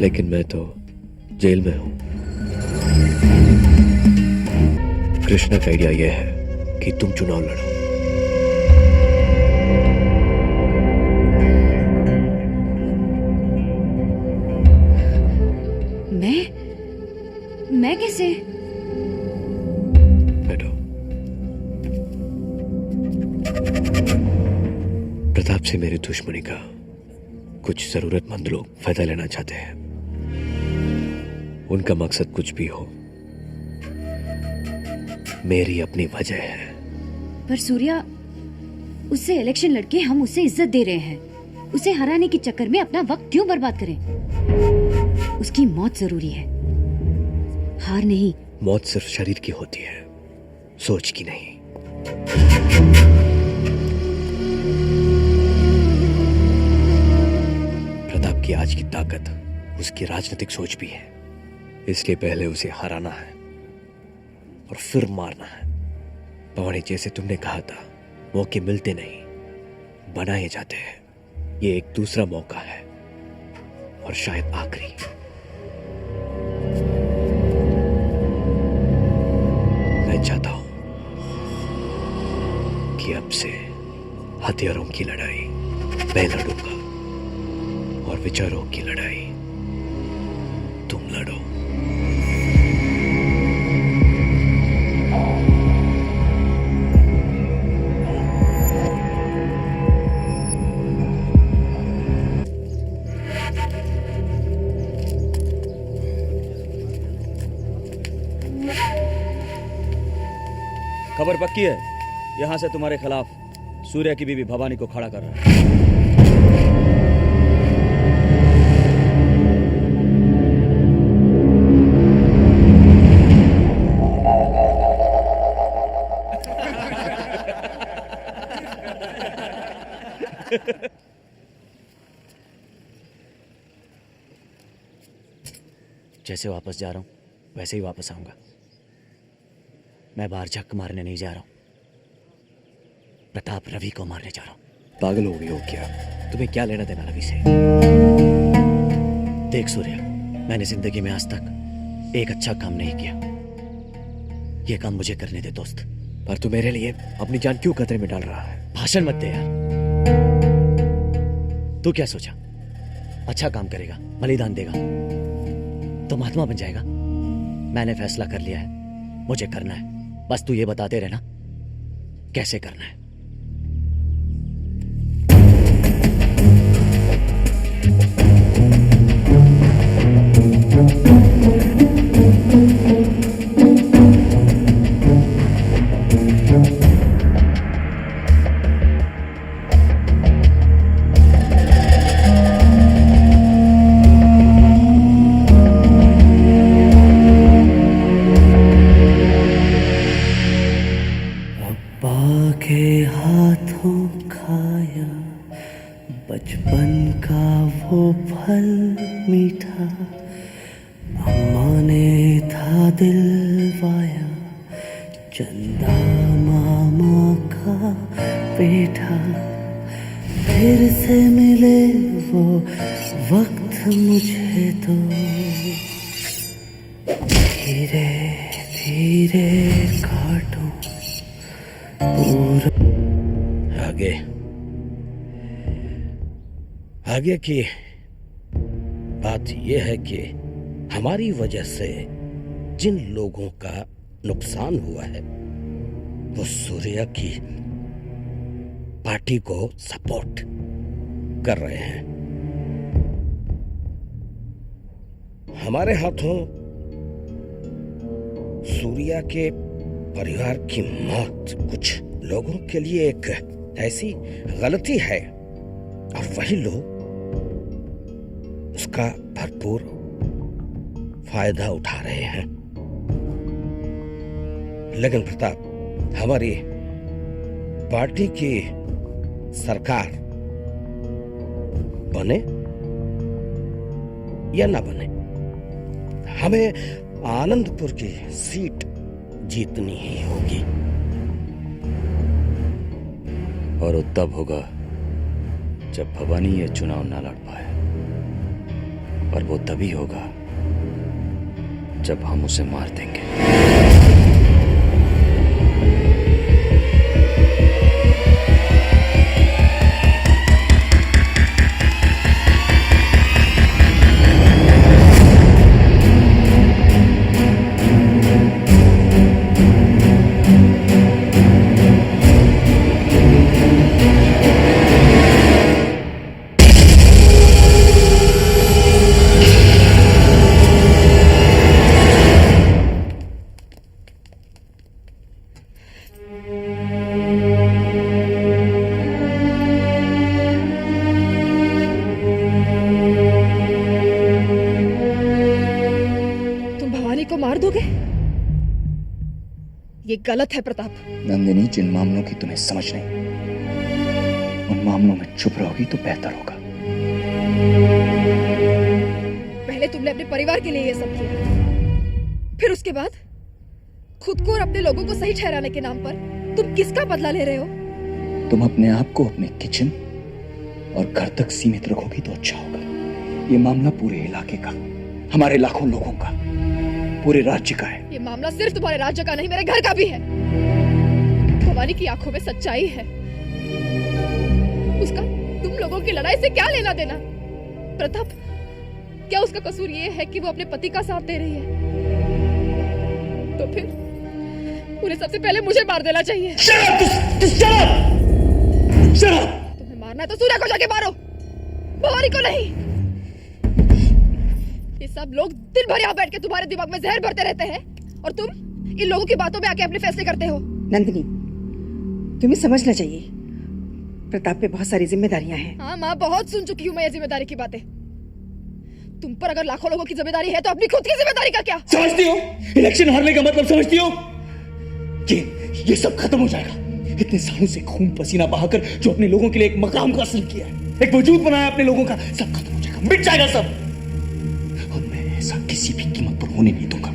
लेकिन मैं तो जेल में हूं। कृष्णा का आइडिया यह है कि तुम चुनाव लड़ो। मैं कैसे? बैठो। प्रताप से मेरी दुश्मनी का कुछ जरूरतमंद लोग फायदा लेना चाहते हैं। उनका मकसद कुछ भी हो, मेरी अपनी वजह है। पर सूर्या, उससे इलेक्शन लड़के हम उसे इज्जत दे रहे हैं। उसे हराने के चक्कर में अपना वक्त क्यों बर्बाद करें? उसकी मौत जरूरी है, हार नहीं। मौत सिर्फ शरीर की होती है, सोच की नहीं। प्रताप की आज की ताकत उसकी राजनीतिक सोच भी है, इसलिए पहले उसे हराना है और फिर मारना है। पवानी, जैसे तुमने कहा था, मौके मिलते नहीं, बनाए जाते हैं। ये एक दूसरा मौका है और शायद आखिरी। मैं चाहता हूं कि अब से हथियारों की लड़ाई मैं लड़ूंगा और विचारों की लड़ाई तुम लड़ो। खबर पक्की है, यहां से तुम्हारे खिलाफ सूर्या की बीवी भवानी को खड़ा कर रहा है। जैसे वापस जा रहा हूं वैसे ही वापस आऊंगा। मैं बाहर झक मारने नहीं जा रहा हूं, प्रताप रवि को मारने जा रहा हूं। पागल हो गए हो क्या? तुम्हें क्या लेना देना रवि से? देख सूर्या, मैंने जिंदगी में आज तक एक अच्छा काम नहीं किया। यह काम मुझे करने दे दोस्त। पर तू मेरे लिए अपनी जान क्यों खतरे में डाल रहा है? भाषण मत दे यार। तू क्या सोचा, अच्छा काम करेगा, बलिदान देगा तो महात्मा बन जाएगा? मैंने फैसला कर लिया है, मुझे करना है। बस तू ये बताते रहना कैसे करना है। बचपन का वो फल मीठा, अम्मा ने था दिलवाया, चंदा मामा का बेटा। फिर से मिले वो वक्त मुझे तो, धीरे धीरे काटूं पूरा। आगे की बात यह है कि हमारी वजह से जिन लोगों का नुकसान हुआ है वो सूर्या की पार्टी को सपोर्ट कर रहे हैं। हमारे हाथों सूर्या के परिवार की मौत कुछ लोगों के लिए एक ऐसी गलती है और वही लोग उसका भरपूर फायदा उठा रहे हैं। लेकिन प्रताप, हमारी पार्टी की सरकार बने या ना बने, हमें आनंदपुर की सीट जीतनी ही होगी। और वो तब होगा जब भवानी ये चुनाव ना लड़ पाए, और वो तभी होगा जब हम उसे मार देंगे। ये गलत है प्रताप। नंदिनी, जिन मामलों की तुम्हें समझ नहीं, उन मामलों में चुप रहोगी तो बेहतर होगा। पहले तुमने अपने परिवार के लिए ये सब किया, फिर उसके बाद खुद को और अपने लोगों को सही ठहराने के नाम पर तुम किसका बदला ले रहे हो? तुम अपने आप को अपने किचन और घर तक सीमित रखोगी तो अच्छा होगा। ये मामला पूरे इलाके का, हमारे लाखों लोगों का, पूरे राज्य का है। ये मामला सिर्फ तुम्हारे राज्य का नहीं, मेरे घर का भी है। भवानी की आंखों में सच्चाई है, उसका तुम लोगों की लड़ाई से क्या लेना देना? प्रताप, क्या उसका कसूर ये है कि वो अपने पति का साथ दे रही है? तो फिर उन्हें सबसे पहले मुझे मार देना चाहिए। तुम्हें मारना है तो सूर्या को जाके मारो, भवानी को नहीं। ये सब लोग दिन भर यहाँ बैठ के तुम्हारे दिमाग में जहर भरते रहते हैं और तुम इन लोगों की बातों में आके अपने फैसले करते हो। नंदिनी, तुम्हें समझना चाहिए प्रताप पे बहुत सारी जिम्मेदारियां हैं। हाँ माँ, बहुत सुन चुकी हूँ मैं ये जिम्मेदारी की बातें। तुम पर अगर लाखों लोगों की जिम्मेदारी है तो अपनी खुद की जिम्मेदारी का क्या? समझती हो इलेक्शन हारने का मतलब? समझती हो ये सब खत्म हो जाएगा। इतने सालों से खून पसीना बहाकर जो अपने लोगों के लिए एक मकाम हासिल किया है, एक वजूद बनाया अपने लोगों का, सब खत्म हो जाएगा, मिट जाएगा सब। और मैं ऐसा किसी भी कीमत पर होने नहीं दूंगा।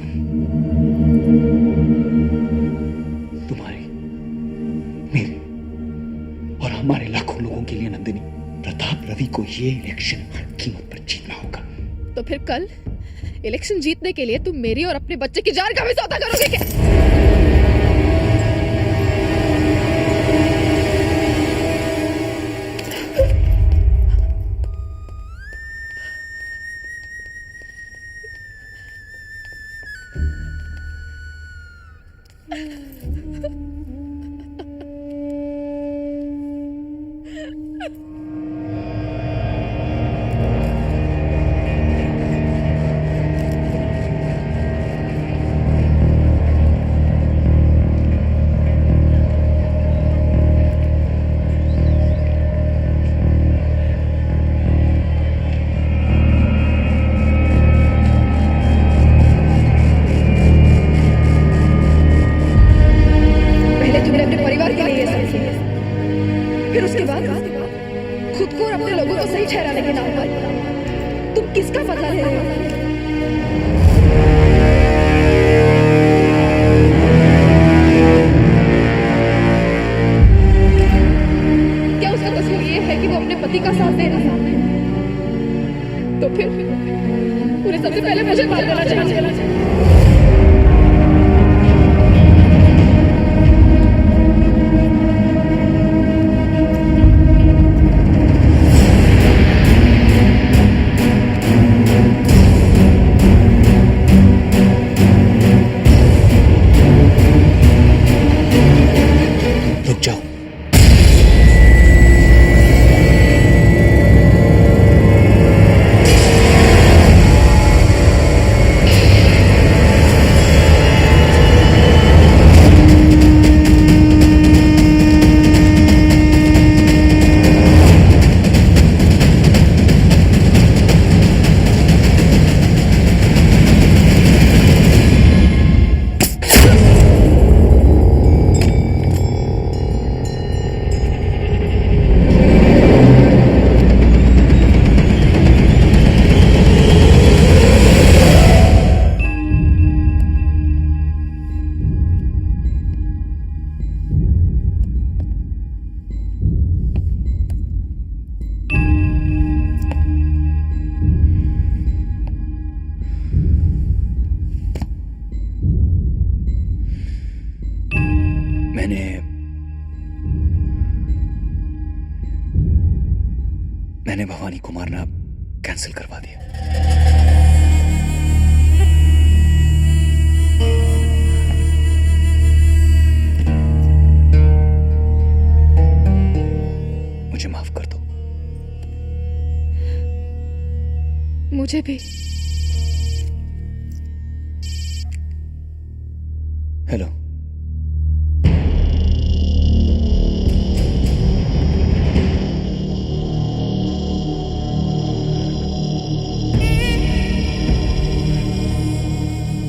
तुम्हारे, मेरे और हमारे लाखों लोगों के लिए नंदिनी, प्रताप रवि को ये इलेक्शन हर कीमत पर जीतना होगा। तो फिर कल इलेक्शन जीतने के लिए तुम मेरी और अपने बच्चे की जान का भी सौदा करोगे क्या? फिर उसके बाद खुद को और अपने लोगों को सही ठहराने के नाम पर तुम किसका बदला ले रहे हो? क्या उसका कसूर ये है कि वो अपने पति का साथ दे रहा है? तो फिर उन्हें सबसे पहले मुझे मार देना चाहिए। मैंने भवानी को मारना कैंसिल करवा दिया। मुझे माफ कर दो। मुझे भी। हेलो।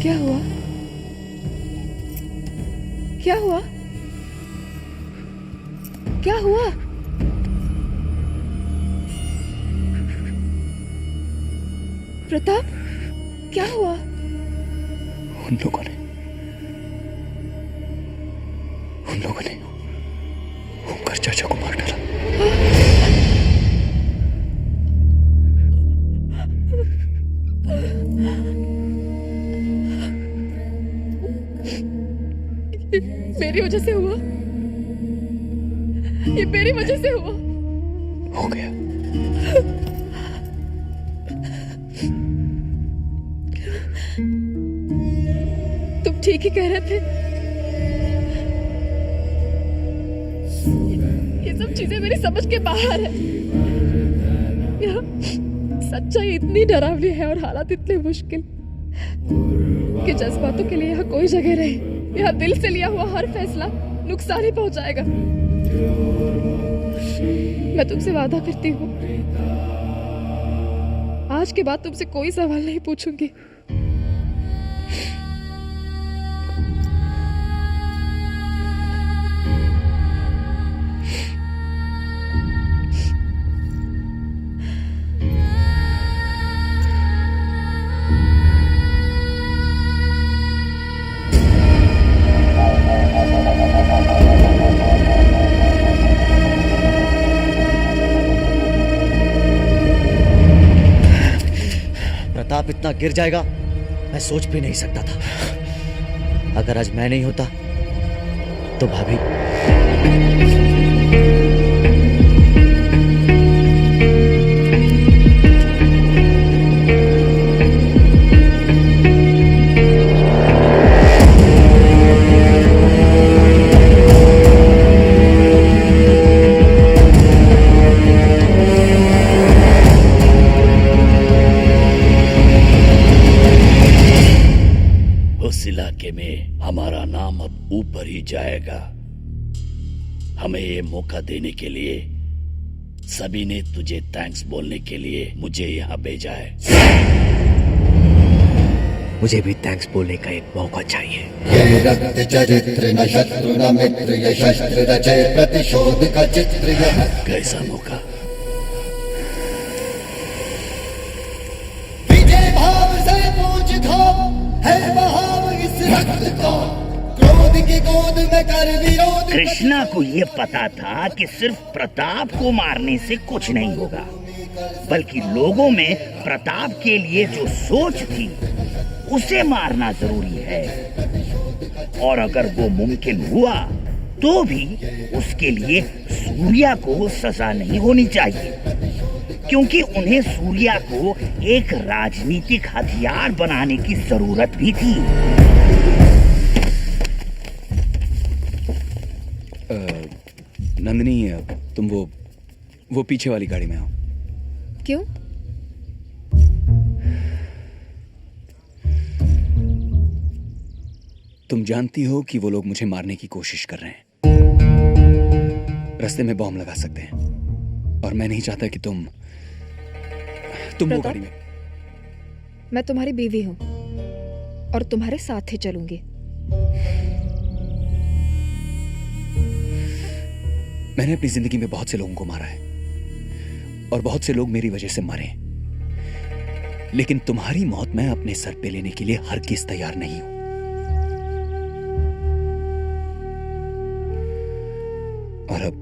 क्या हुआ? क्या हुआ? क्या हुआ? प्रताप, क्या हुआ? उन लोगों ने ओमकार चाचा को मार डाला। मेरी वजह से हुआ? ये मेरी वजह से हुआ? हो गया। तुम ठीक ही कह रहे थे। ये सब चीजें मेरी समझ के बाहर है। सच्चाई इतनी डरावनी है और हालात इतने मुश्किल कि जज्बातों के लिए यहाँ कोई जगह नहीं। यहाँ दिल से लिया हुआ हर फैसला नुकसान ही पहुंचाएगा। मैं तुमसे वादा करती हूँ, आज के बाद तुमसे कोई सवाल नहीं पूछूंगी। प्रताप इतना गिर जाएगा मैं सोच भी नहीं सकता था। अगर आज मैं नहीं होता तो भाभी। उस इलाके में हमारा नाम अब ऊपर ही जाएगा। हमें ये मौका देने के लिए सभी ने तुझे थैंक्स बोलने के लिए मुझे यहाँ भेजा है। मुझे भी थैंक्स बोलने का एक मौका चाहिए। ये रक्त चरित्र न शत्रु न मित्र, ये शस्त्र रचे प्रतिशोध का चित्र। कैसा मौका? विजय भाव से पूछ दो है बहाव इस रक्त को, क्रोध की गोद में कर विरोध। कृष्णा को ये पता था कि सिर्फ प्रताप को मारने से कुछ नहीं होगा, बल्कि लोगों में प्रताप के लिए जो सोच थी उसे मारना जरूरी है। और अगर वो मुमकिन हुआ तो भी उसके लिए सूर्या को सजा नहीं होनी चाहिए, क्योंकि उन्हें सूर्या को एक राजनीतिक हथियार बनाने की जरूरत भी थी। नंदिनी, तुम वो पीछे वाली गाड़ी में आओ। क्यों? तुम जानती हो कि वो लोग मुझे मारने की कोशिश कर रहे हैं। रास्ते में बॉम्ब लगा सकते हैं और मैं नहीं चाहता कि तुम वो गाड़ी में। मैं तुम्हारी बीवी हूँ और तुम्हारे साथ ही चलूंगी। मैंने अपनी जिंदगी में बहुत से लोगों को मारा है और बहुत से लोग मेरी वजह से मरे, लेकिन तुम्हारी मौत मैं अपने सर पे लेने के लिए हरगिज़ तैयार नहीं हूं। और अब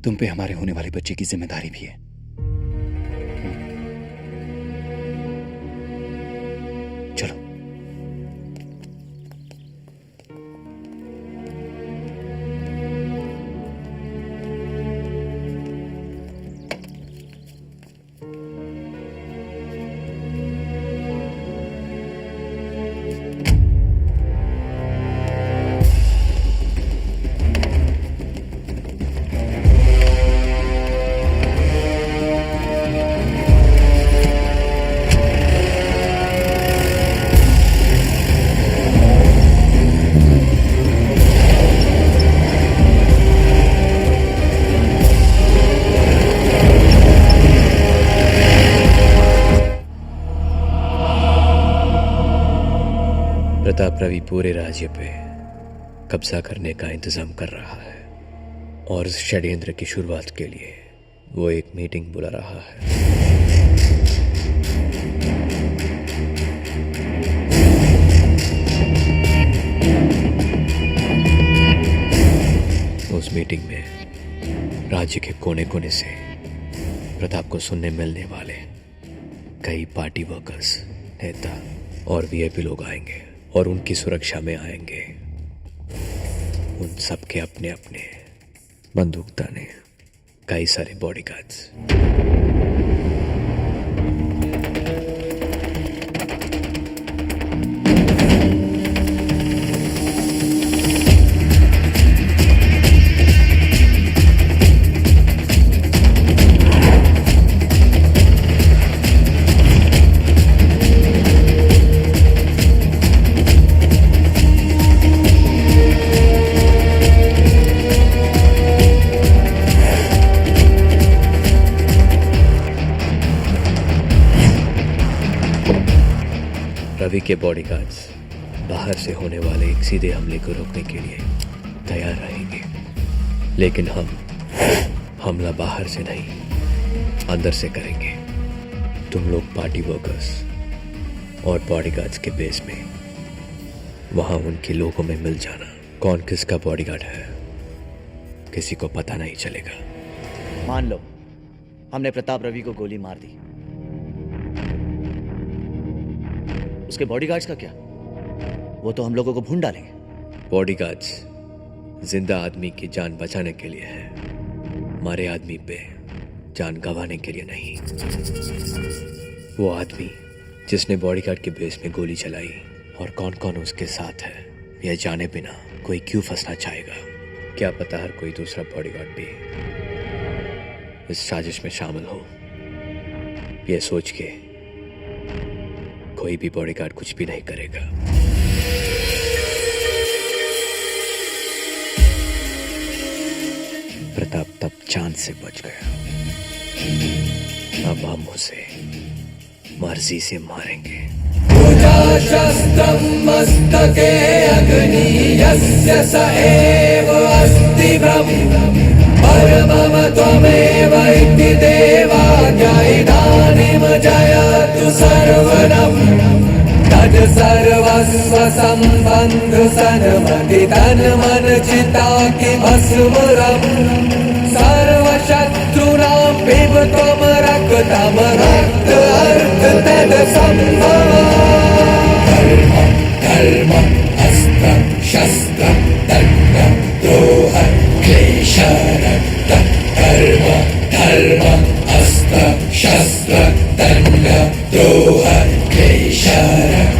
तुम पे हमारे होने वाले बच्चे की जिम्मेदारी भी है। चलो। प्रताप रवि पूरे राज्य पे कब्जा करने का इंतजाम कर रहा है और इस षड्यंत्र की शुरुआत के लिए वो एक मीटिंग बुला रहा है। उस मीटिंग में राज्य के कोने कोने से प्रताप को सुनने मिलने वाले कई पार्टी वर्कर्स, नेता और वीआईपी लोग आएंगे और उनकी सुरक्षा में आएंगे। उन सब के अपने अपने बंदूकदाने, कई सारे बॉडीगार्ड्स। आपके बॉडीगार्ड्स बाहर से होने वाले एक सीधे हमले को रोकने के लिए तैयार रहेंगे, लेकिन हम हमला बाहर से नहीं अंदर से करेंगे। तुम लोग पार्टी वर्कर्स और बॉडीगार्ड्स के बेस में वहां उनके लोगों में मिल जाना। कौन किसका बॉडीगार्ड है किसी को पता नहीं चलेगा। मान लो हमने प्रताप रवि को गोली मार दी, उसके बॉडीगार्ड्स का क्या? वो तो हम लोगों को भून डालेंगे। बॉडीगार्ड्स जिंदा आदमी की जान बचाने के लिए है, मरे आदमी पे जान गंवाने के लिए नहीं। वो आदमी जिसने बॉडीगार्ड के बेस में गोली चलाई और कौन कौन उसके साथ है यह जाने बिना कोई क्यों फंसना चाहेगा? क्या पता हर कोई दूसरा बॉडीगार्ड भी इस साजिश में शामिल हो। यह सोच के कोई भी बॉडीगार्ड कुछ भी नहीं करेगा। प्रताप तब चांद से बच गया, अब हम उसे मर्जी से मारेंगे। शस्त्रं मस्तके अग्नियस्य स एव अस्ति ब्रह्म परमम त्वमेव इति देवाज्ञा इदानीं जयतु सर्वदं तद् सर्वस्व सम्बन्ध सन्मति तन्मन चित्ताकि भस्मरम् सर्वशत्रूणां पिब त्वं रक्तं रक्त अर्थ तद् सम्भवम् धर्म अस्त्र शस्त्र दण्ड द्रोह क्लेश रक्त धर्म अस्त्र शस्त्र दण्ड द्रोह क्लेश रक्त।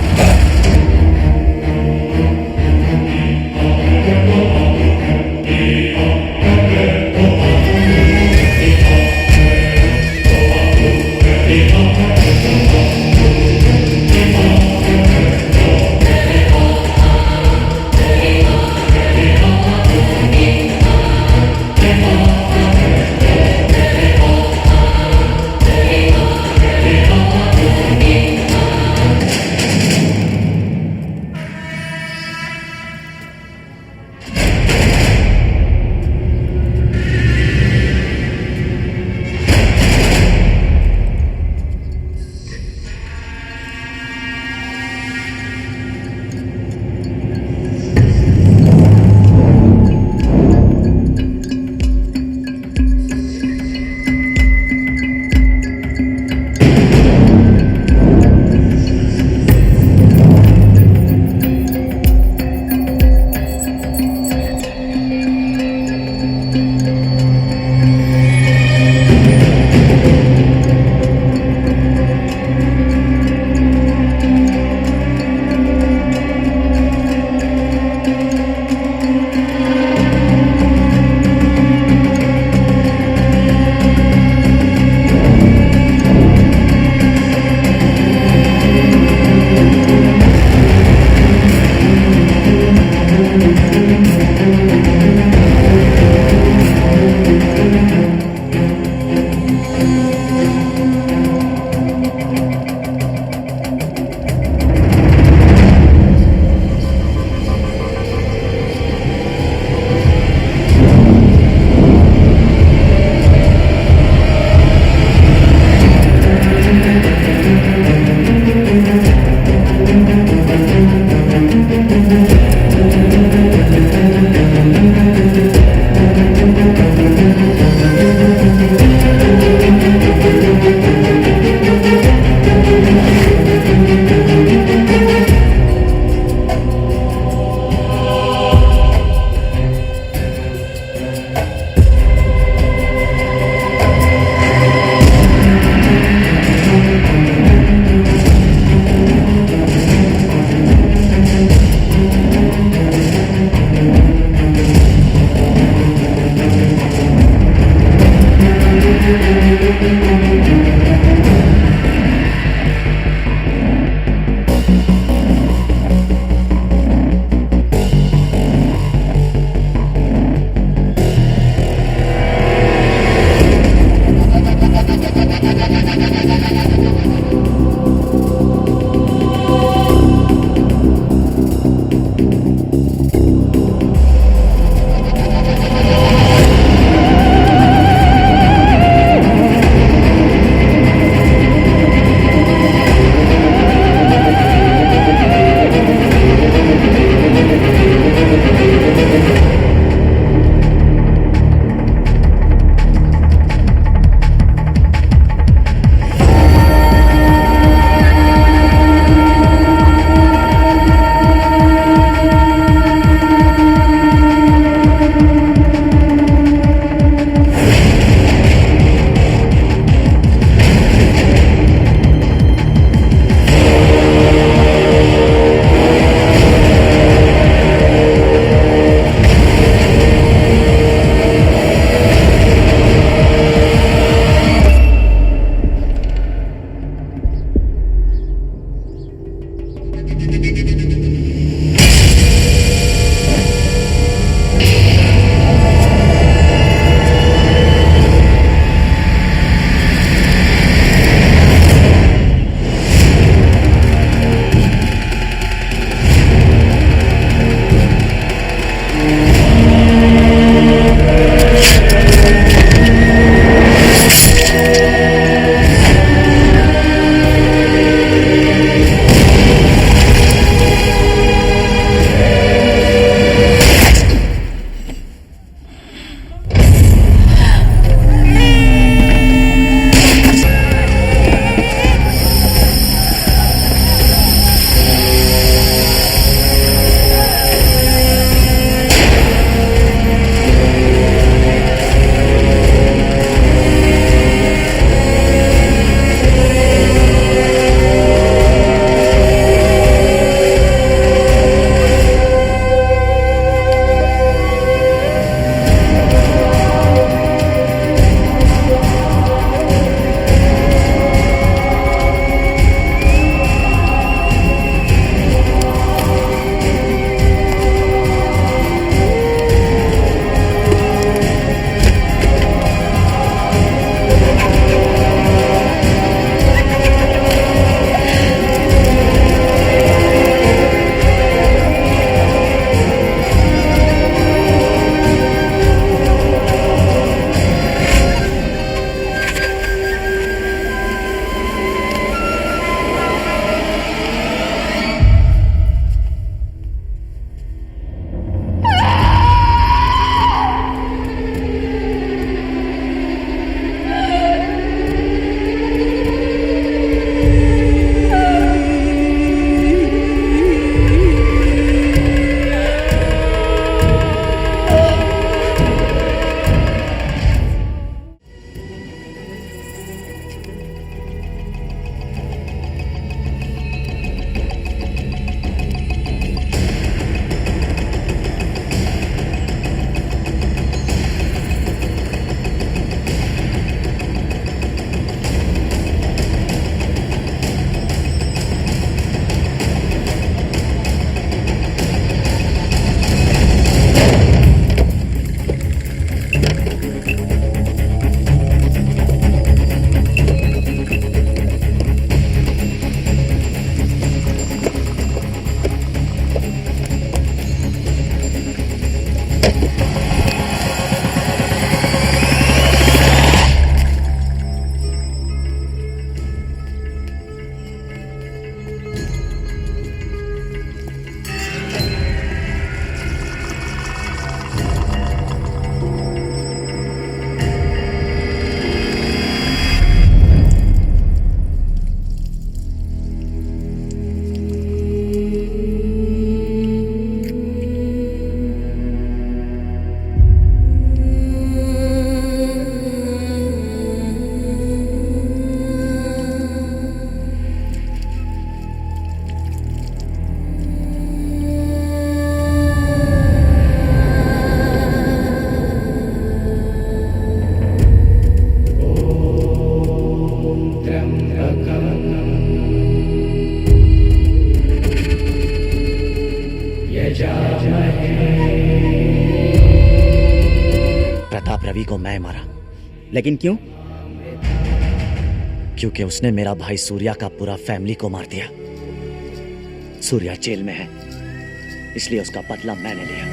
प्रताप रवि को मैं मारा, लेकिन क्यों? क्योंकि उसने मेरा भाई सूर्या का पूरा फैमिली को मार दिया। सूर्या जेल में है, इसलिए उसका बदला मैंने लिया।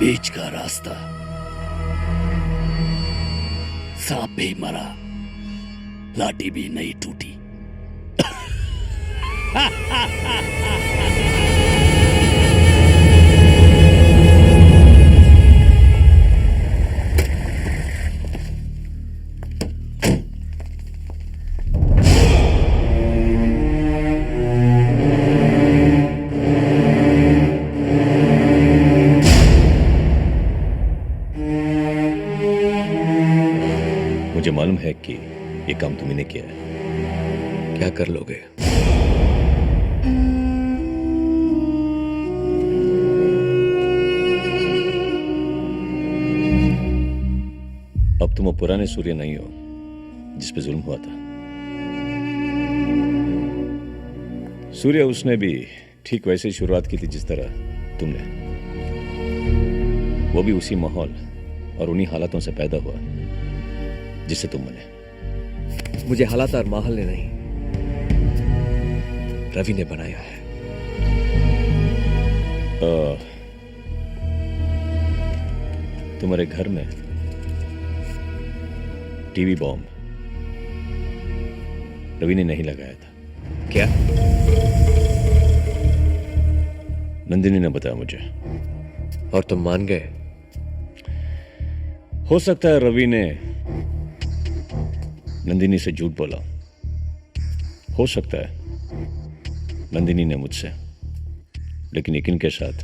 बीच का रास्ता, सांप भी मरा, लाठी भी नहीं टूटी। मुझे मालूम है कि ये काम तुम्ही ने किया है। क्या कर लोगे? अब तुम वो पुराने सूर्य नहीं हो जिस पे जुल्म हुआ था। सूर्य उसने भी ठीक वैसे ही शुरुआत की थी जिस तरह तुमने। वो भी उसी माहौल और उन्हीं हालातों से पैदा हुआ जिससे तुम बने। मुझे हालात और माहौल ने नहीं, रवि ने बनाया है। तुम्हारे घर में टीवी बॉम्ब रवि ने नहीं लगाया था क्या? नंदिनी ने बताया मुझे। और तुम मान गए? हो सकता है रवि ने नंदिनी से झूठ बोला, हो सकता है नंदिनी ने मुझसे, लेकिन यकीन के साथ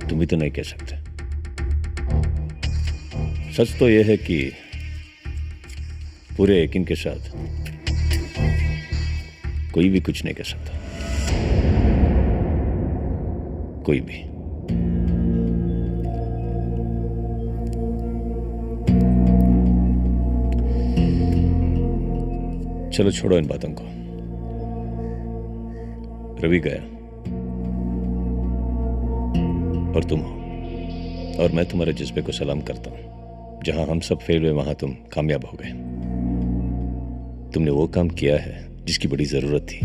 तुम भी तो नहीं कह सकते। सच तो यह है कि पूरे यकीन के साथ कोई भी कुछ नहीं कह सकता, कोई भी। चलो छोड़ो इन बातों को। रवि गया और तुम हो, और मैं तुम्हारे जज्बे को सलाम करता हूं। जहां हम सब फेल हुए वहां तुम कामयाब हो गए। तुमने वो काम किया है जिसकी बड़ी जरूरत थी।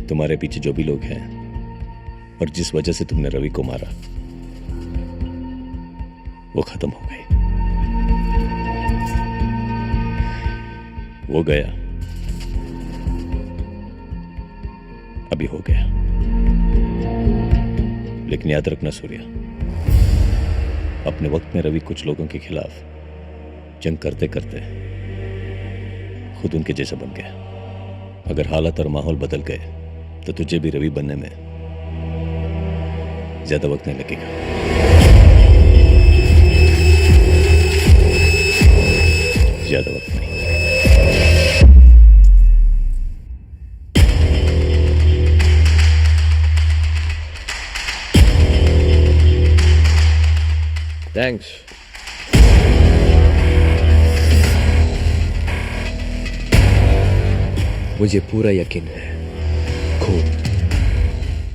तुम्हारे पीछे जो भी लोग हैं और जिस वजह से तुमने रवि को मारा, वो खत्म हो गई। वो गया, अभी हो गया। लेकिन याद रखना सूर्या, अपने वक्त में रवि कुछ लोगों के खिलाफ जंग करते करते खुद उनके जैसा बन गया। अगर हालात और माहौल बदल गए तो तुझे भी रवि बनने में ज्यादा वक्त नहीं लगेगा। ज्यादा वक्त नहीं। थैंक्स। मुझे पूरा यकीन है खून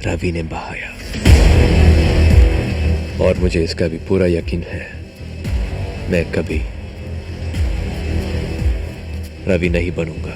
रवि ने बहाया, और मुझे इसका भी पूरा यकीन है मैं कभी रवि नहीं बनूंगा।